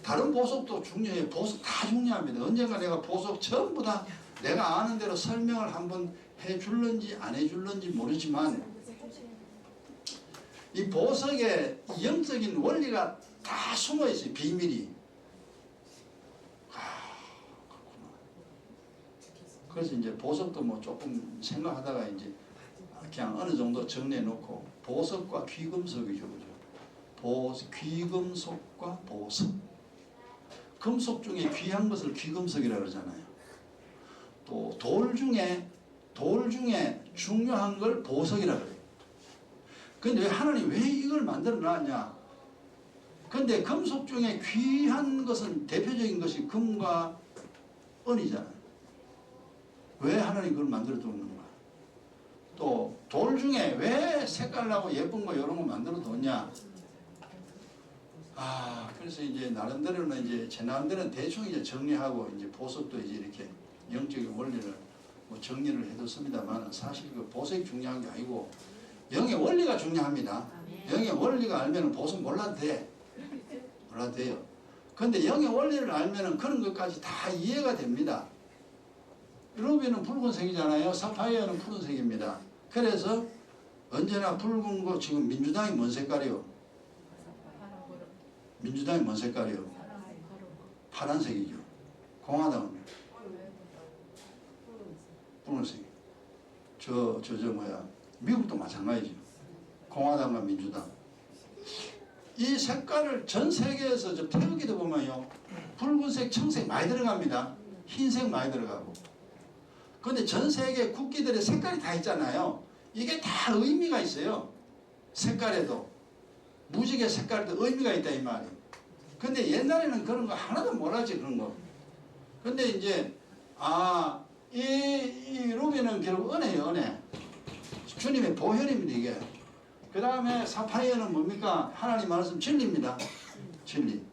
다른 보석도 중요해요. 보석 다 중요합니다. 언젠가 내가 보석 전부 다 내가 아는 대로 설명을 한번 해줄런지 안 해줄런지 모르지만 이 보석의 영적인 원리가 다 숨어 있어요. 비밀이. 그렇구나. 그래서 이제 보석도 뭐 조금 생각하다가 이제 그냥 어느 정도 정리해 놓고 보석과 귀금속이죠. 그죠? 귀금속과 보석. 금속 중에 귀한 것을 귀금속이라고 그러잖아요. 또 돌 중에 중요한 걸 보석이라고 그래요. 근데 왜 하나님 왜 이걸 만들어 놨냐? 근데 금속 중에 귀한 것은 대표적인 것이 금과 은이잖아요. 왜 하나님 그걸 만들어 두는가? 또 돌 중에 왜 색깔나고 예쁜 거 이런 거 만들어 뒀냐? 그래서 이제 나름대로는 이제 제 나름대로는 대충 이제 정리하고 이제 보석도 이제 이렇게 영적인 원리를 뭐 정리를 해뒀습니다만 사실 그 보석이 중요한 게 아니고 영의 원리가 중요합니다. 영의 원리가 알면 보석 몰라도 돼. 몰라도 돼요. 근데 영의 원리를 알면 그런 것까지 다 이해가 됩니다. 루비는 붉은색이잖아요. 사파이어는 푸른색입니다. 그래서 언제나 붉은 거 지금 민주당이 뭔 색깔이요? 민주당이 뭔 색깔이요? 파란색이죠. 공화당은 붉은색. 미국도 마찬가지죠. 공화당과 민주당. 이 색깔을 전 세계에서 저 태극기도 보면요. 붉은색, 청색 많이 들어갑니다. 흰색 많이 들어가고. 근데 전 세계 국기들의 색깔이 다 있잖아요. 이게 다 의미가 있어요. 색깔에도. 무지개 색깔에도 의미가 있다 이 말이에요. 근데 옛날에는 그런 거 하나도 몰랐지 그런 거. 근데 이제 이 루비는 결국 은혜예요. 은혜. 주님의 보혈입니다 이게. 그 다음에 사파이어는 뭡니까? 하나님 말씀 진리입니다. 진리.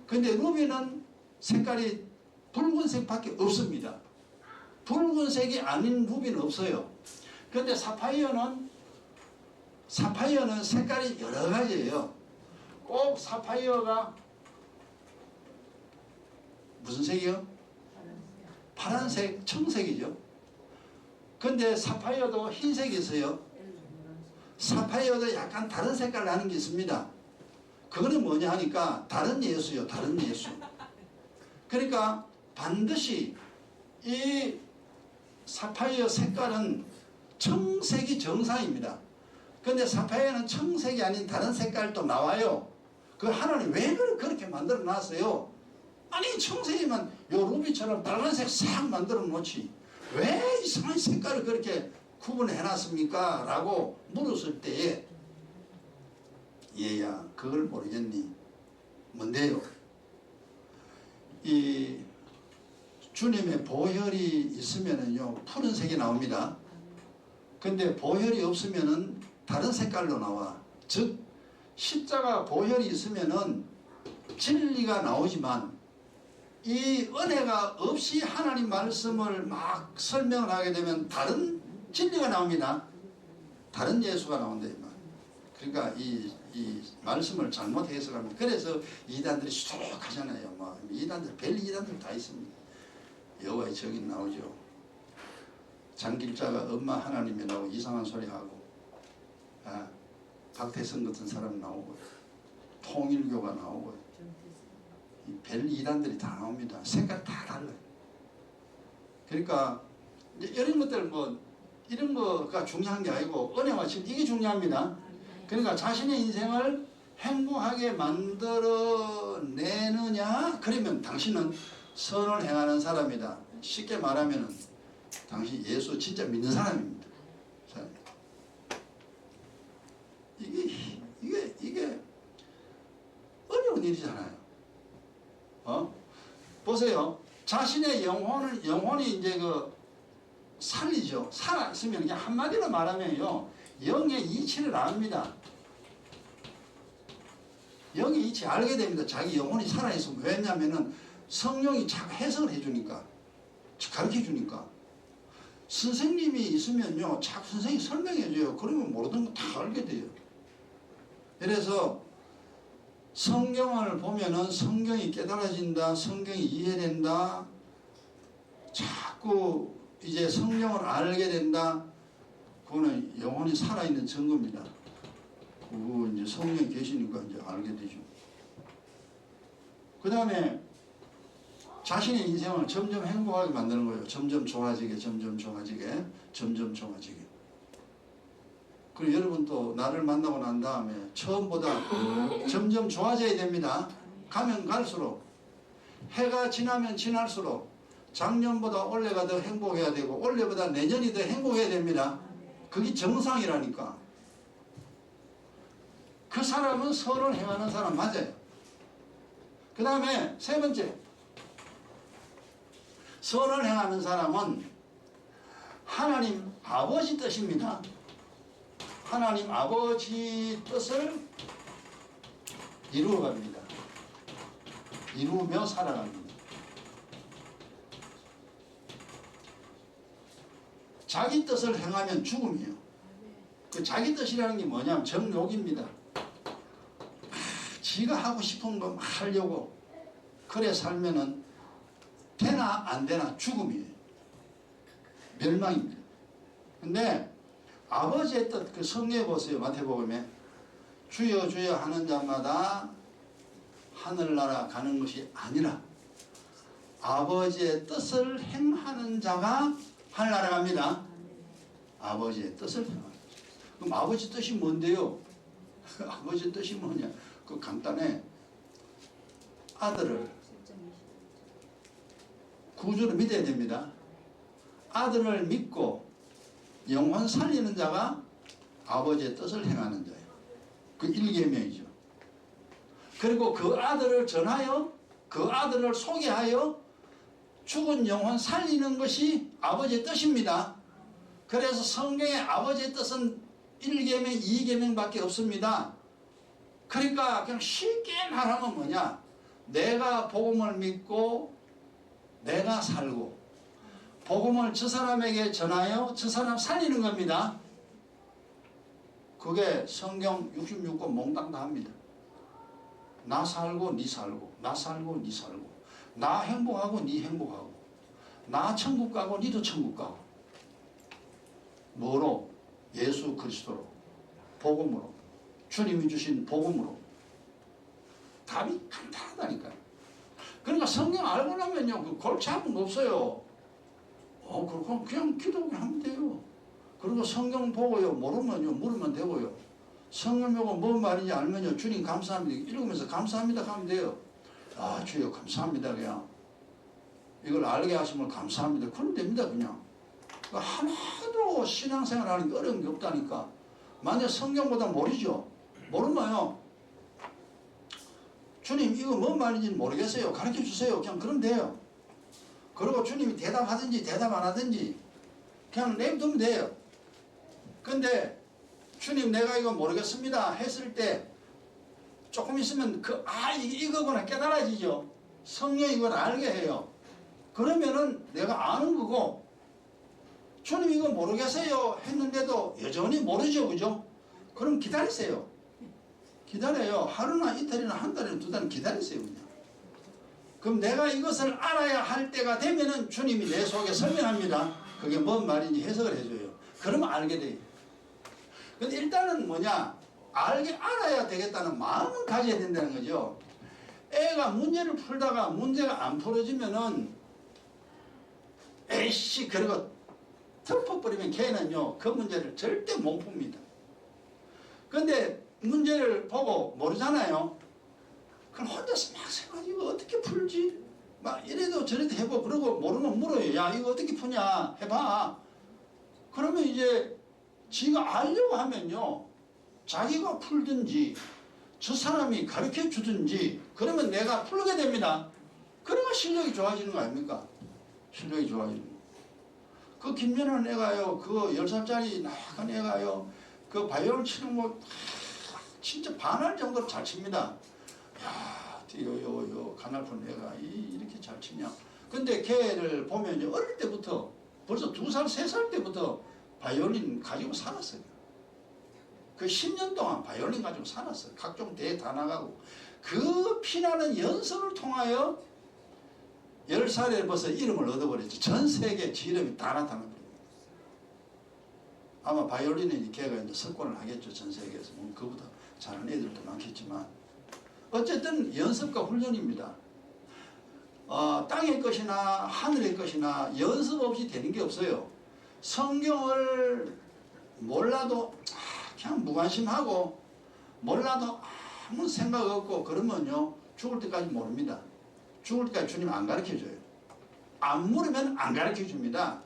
근데 루비는 색깔이 붉은색밖에 없습니다. 붉은색이 아닌 루비는 없어요. 근데 사파이어는 색깔이 여러 가지예요. 꼭 사파이어가 무슨 색이요? 파란색, 청색이죠. 근데 사파이어도 흰색이 있어요. 사파이어도 약간 다른 색깔 나는 게 있습니다. 그거는 뭐냐 하니까 다른 예수요. 다른 예수. 그러니까 반드시 이 사파이어 색깔은 청색이 정상입니다. 근데 사파이어는 청색이 아닌 다른 색깔도 나와요. 그 하나님 왜 그렇게 만들어 놨어요? 아니 청색이면 요 루비처럼 빨간색 싹 만들어 놓지 왜 이상한 색깔을 그렇게 구분해 놨습니까? 라고 물었을 때에 얘야 그걸 모르겠니? 뭔데요? 이 주님의 보혈이 있으면은요 푸른색이 나옵니다. 근데 보혈이 없으면은 다른 색깔로 나와. 즉 십자가 보혈이 있으면은 진리가 나오지만 이 은혜가 없이 하나님 말씀을 막 설명을 하게 되면 다른 진리가 나옵니다. 다른 예수가 나온다 이 말. 그러니까 이 말씀을 잘못 해석합니다. 그래서 이단들이 수두룩하잖아요. 막 이단들 별 이단들 다 있습니다. 여호와의 증인 나오죠. 장길자가 엄마 하나님이라고 이상한 소리 하고 박태성 같은 사람 나오고 통일교가 나오고 별 이단들이 다 나옵니다. 색깔 다 달라요. 그러니까 이제 이런 것들 뭐 이런 거가 중요한 게 아니고 은혜와 지금 이게 중요합니다. 그러니까 자신의 인생을 행복하게 만들어내느냐? 그러면 당신은 선을 행하는 사람이다. 쉽게 말하면 당신 예수 진짜 믿는 사람입니다. 이게 어려운 일이잖아요. 보세요. 자신의 영혼이 이제 살리죠. 살아있으면 그냥 한마디로 말하면요. 영의 이치를 압니다. 영의 이치 알게 됩니다. 자기 영혼이 살아있으면. 왜냐면은 성령이 자꾸 해석을 해주니까. 가르쳐 주니까. 선생님이 있으면요. 자꾸 선생님이 설명해줘요. 그러면 모르는 거 다 알게 돼요. 그래서 성경을 보면은 성경이 깨달아진다. 성경이 이해된다. 자꾸 이제 성경을 알게 된다. 그거는 영혼이 살아있는 증거입니다. 그거 이제 성령이 계시니까 이제 알게 되죠. 그 다음에 자신의 인생을 점점 행복하게 만드는 거예요. 점점 좋아지게, 점점 좋아지게, 점점 좋아지게. 그리고 여러분 또 나를 만나고 난 다음에 처음보다 점점 좋아져야 됩니다. 가면 갈수록 해가 지나면 지날수록 작년보다 올해가 더 행복해야 되고 올해보다 내년이 더 행복해야 됩니다. 그게 정상이라니까. 그 사람은 선을 행하는 사람 맞아요. 그 다음에 세 번째, 선을 행하는 사람은 하나님 아버지 뜻입니다. 하나님 아버지 뜻을 이루어갑니다. 이루며 살아갑니다. 자기 뜻을 행하면 죽음이에요. 그 자기 뜻이라는 게 뭐냐면 정욕입니다. 지가 하고 싶은 거 하려고 그래 살면은 되나 안 되나 죽음이에요. 멸망입니다. 근데 아버지의 뜻, 그 성경에 보세요. 마태복음에 주여 주여 하는 자마다 하늘나라 가는 것이 아니라 아버지의 뜻을 행하는 자가 하늘나라 갑니다. 아버지의 뜻을 행하는 자. 그럼 아버지 뜻이 뭔데요? 아버지 뜻이 뭐냐? 그 간단해. 아들을 구주를 믿어야 됩니다. 아들을 믿고 영혼 살리는 자가 아버지의 뜻을 행하는 자예요. 그 일계명이죠. 그리고 그 아들을 전하여 그 아들을 소개하여 죽은 영혼 살리는 것이 아버지의 뜻입니다. 그래서 성경의 아버지의 뜻은 1계명, 2계명밖에 없습니다. 그러니까 그냥 쉽게 말하면 뭐냐? 내가 복음을 믿고 내가 살고 복음을 저 사람에게 전하여 저 사람 살리는 겁니다. 그게 성경 66권 몽땅 다 합니다. 나 살고 니 살고 나 살고 니 살고 나 행복하고 니 행복하고 나 천국 가고 니도 천국 가고. 뭐로? 예수 그리스도로, 복음으로, 주님이 주신 복음으로. 답이 간단하다니까요. 그러니까 성경 알고 나면요 그 골치 아픈 거 없어요. 그렇고 그냥 기도하면 돼요. 그리고 성경 보고요 모르면요 물으면 되고요. 성경 보고 뭔 말인지 알면요 주님 감사합니다 읽으면서 감사합니다 하면 돼요. 아 주여 감사합니다. 그냥 이걸 알게 하시면 감사합니다. 그러면 됩니다. 그냥. 그러니까 하나도 신앙생활 하는 게 어려운 게 없다니까. 만약 성경보다 모르죠. 모르면요 주님 이거 뭔 말인지 모르겠어요. 가르쳐 주세요. 그냥 그러면 돼요. 그리고 주님이 대답하든지 대답 안 하든지 그냥 내두면 돼요. 근데 주님 내가 이거 모르겠습니다 했을 때 조금 있으면 이거구나 깨달아지죠. 성령이 이걸 알게 해요. 그러면은 내가 아는 거고 주님 이거 모르겠어요 했는데도 여전히 모르죠. 그죠? 그럼 기다리세요. 기다려요. 하루나 이틀이나 한 달이나 두 달은 기다리세요. 그냥. 그럼 내가 이것을 알아야 할 때가 되면은 주님이 내 속에 설명합니다. 그게 뭔 말인지 해석을 해줘요. 그러면 알게 돼요. 근데 일단은 뭐냐? 알아야 되겠다는 마음을 가져야 된다는 거죠. 애가 문제를 풀다가 문제가 안 풀어지면은 에이씨 그리고 덮어버리면 걔는요 그 문제를 절대 못 풉니다. 근데 문제를 보고 모르잖아요. 그럼 혼자서 막 생각하지 이거 어떻게 풀지? 막 이래도 저래도 해보고 그러고 모르면 물어요. 야 이거 어떻게 푸냐 해봐. 그러면 이제 지가 알려고 하면요 자기가 풀든지 저 사람이 가르쳐 주든지 그러면 내가 풀게 됩니다. 그러면 실력이 좋아지는 거 아닙니까? 실력이 좋아지는 거. 그 김연아 애가요 그 10살짜리 나약한 애가요 그 바이올린 치는 거 진짜 반할 정도로 잘 칩니다. 야, 요 가날픈 애가 이렇게 잘 치냐. 근데 걔를 보면 어릴 때부터 벌써 2살, 3살 때부터 바이올린 가지고 살았어요. 그 10년 동안 바이올린 가지고 살았어요. 각종 대회 다 나가고. 그 피나는 연습을 통하여 10살에 벌써 이름을 얻어버렸죠. 전 세계 지 이름이 다 나타나버립니다. 아마 바이올린은 걔가 이제 석권을 하겠죠. 전 세계에서. 그보다 잘하는 애들도 많겠지만. 어쨌든 연습과 훈련입니다. 땅의 것이나 하늘의 것이나 연습 없이 되는 게 없어요. 성경을 몰라도 그냥 무관심하고 몰라도 아무 생각 없고 그러면요 죽을 때까지 모릅니다. 죽을 때까지 주님 안 가르쳐줘요. 안 물으면 안 가르쳐줍니다.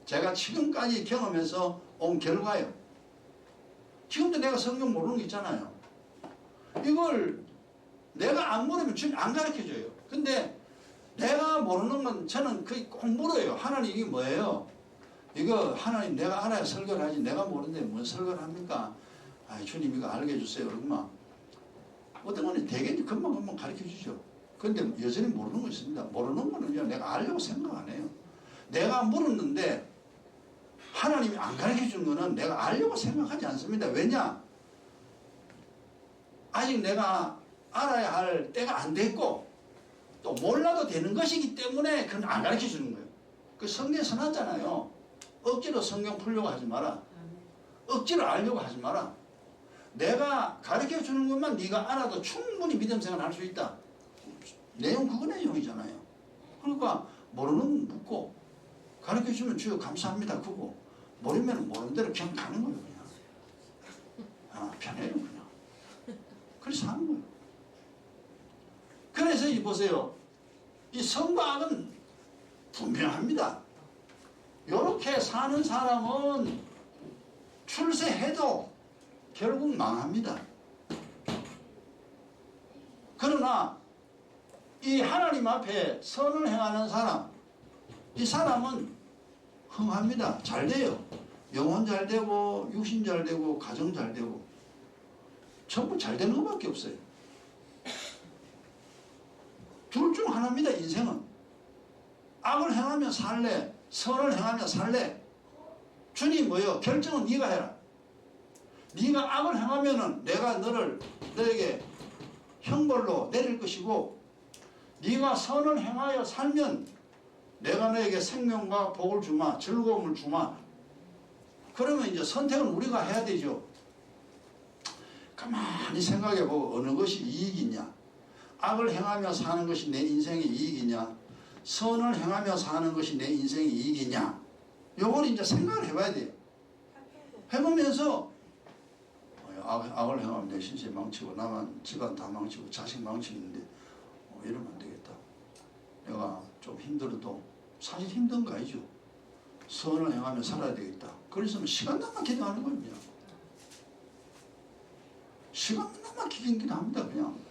제가 지금까지 경험해서 온 결과예요. 지금도 내가 성경 모르는 거 있잖아요. 이걸 내가 안 물으면 주님 안 가르쳐줘요. 근데 내가 모르는 건 저는 거의 꼭 물어요. 하나님 이게 뭐예요? 이거 하나님 내가 알아야 설교를 하지 내가 모르는데 뭔 설교를 합니까? 아 주님 이거 알게 해주세요. 그러면 어떤 거는 되게 금방 가르쳐 주죠. 근데 여전히 모르는 거 있습니다. 모르는 거는요 내가 알려고 생각 안 해요. 내가 물었는데 하나님이 안 가르쳐 준 거는 내가 알려고 생각하지 않습니다. 왜냐? 아직 내가 알아야 할 때가 안 됐고 또 몰라도 되는 것이기 때문에 그건 안 가르쳐 주는 거예요. 그 성경에 써놨잖아요. 억지로 성경 풀려고 하지 마라. 억지로 알려고 하지 마라. 내가 가르쳐 주는 것만 네가 알아도 충분히 믿음 생활 할 수 있다. 내용 그거 내용이잖아요. 그러니까 모르는 건 묻고 가르쳐 주면 주여 감사합니다. 그거 모르면 모르는 대로 그냥 가는 거예요. 그냥. 편해요 그냥. 그래서 하는 거예요. 그래서 이 보세요. 이 선과 악은 분명합니다. 이렇게 사는 사람은 출세해도 결국 망합니다. 그러나 이 하나님 앞에 선을 행하는 사람, 이 사람은 흥합니다. 잘 돼요. 영혼 잘 되고 육신 잘 되고 가정 잘 되고 전부 잘 되는 것밖에 없어요. 둘 중 하나입니다. 인생은. 악을 행하면 살래, 선을 행하면 살래. 주님 뭐요? 결정은 네가 해라. 네가 악을 행하면은 내가 너에게 형벌로 내릴 것이고 네가 선을 행하여 살면 내가 너에게 생명과 복을 주마, 즐거움을 주마. 그러면 이제 선택은 우리가 해야 되죠. 가만히 생각해보고 어느 것이 이익이냐. 악을 행하며 사는 것이 내 인생의 이익이냐. 선을 행하며 사는 것이 내 인생의 이익이냐. 요걸 이제 생각을 해봐야 돼요. 해보면서 악을 행하면 내 신세 망치고 나만 집안 다 망치고 자식 망치는데 이러면 안 되겠다. 내가 좀 힘들어도 사실 힘든 거 아니죠. 선을 행하며 살아야 되겠다. 그래서 시간당만 기도하는 거예요. 그냥. 시간당만 기도합니다. 그냥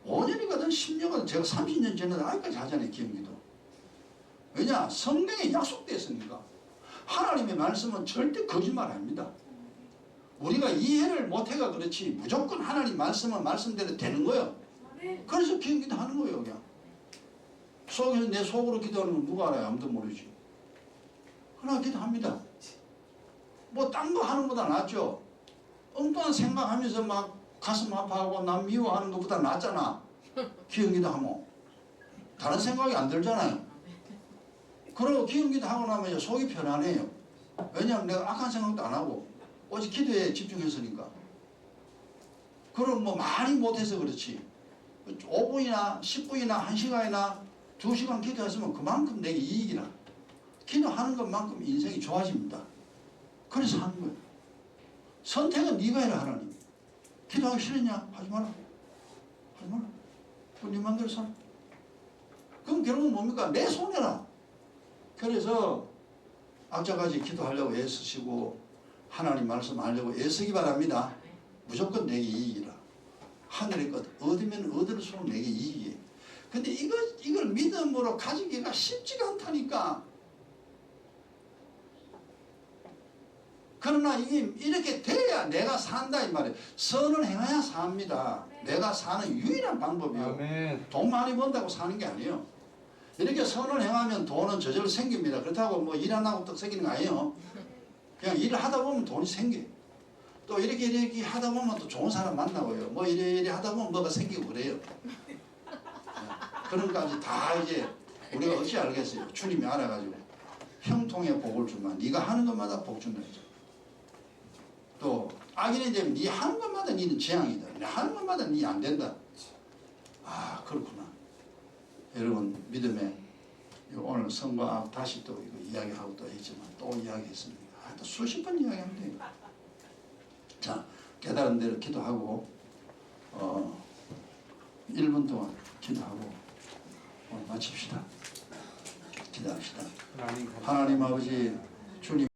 5년이 가든 10년 가든 제가 30년 전에도 아직까지 하잖아요. 기도기도. 왜냐? 성경에 약속되어 있으니까. 하나님의 말씀은 절대 거짓말 아닙니다. 우리가 이해를 못해가 그렇지 무조건 하나님 말씀은 말씀대로 되는 거예요. 그래서 기도 하는 거예요. 그냥. 속에서 내 속으로 기도하는 건 누가 알아요? 아무도 모르지. 그러나 기도합니다. 뭐 딴 거 하는 것보다 낫죠. 엉뚱한 생각하면서 막 가슴 아파하고 남 미워하는 것보다 낫잖아. 기도기도 하면. 다른 생각이 안 들잖아요. 그리고 기도기도 하고 나면 속이 편안해요. 왜냐하면 내가 악한 생각도 안 하고 오직 기도에 집중했으니까. 그럼 뭐 많이 못해서 그렇지. 5분이나 10분이나 1시간이나 2시간 기도했으면 그만큼 내게 이익이라. 기도하는 것만큼 인생이 좋아집니다. 그래서 하는 거예요. 선택은 네가 해라 하나님. 기도하기 싫으냐? 하지 마라. 하지 마라. 그럼 네 맘대로 살아. 그럼 결국은 뭡니까? 내 손해라. 그래서 악자까지 기도하려고 애쓰시고 하나님 말씀 하려고 애쓰기 바랍니다. 무조건 내게 이익이라. 하늘의 것 얻으면 얻을수록 내게 이익이에요. 근데 이걸 믿음으로 가지기가 쉽지가 않다니까. 그러나 이게 이렇게 돼야 내가 산다 이 말이에요. 선을 행해야 삽니다. 내가 사는 유일한 방법이요. 아멘. 돈 많이 번다고 사는 게 아니에요. 이렇게 선을 행하면 돈은 저절로 생깁니다. 그렇다고 뭐 일 안 하고 떡 생기는 거 아니에요. 그냥 일을 하다 보면 돈이 생겨요. 또 이렇게 하다 보면 또 좋은 사람 만나고요. 뭐 이래 하다 보면 뭐가 생기고 그래요. 그런 것까지 다 이제 우리가 어찌 알겠어요. 주님이 알아가지고 형통의 복을 주마. 네가 하는 것마다 복 준다. 또 악인이 되면 네 하는 것마다 네는 재앙이다. 네 하는 것마다 네 안 된다. 아 그렇구나. 여러분 믿음에 오늘 선과 악 다시 또 이거 이야기하고 또 했지만 또 이야기했습니다. 또 수십 번 이야기하면 돼요. 자 깨달은 대로 기도하고 1분 동안 기도하고 오늘 마칩시다. 기도합시다. 하나님 아버지 주님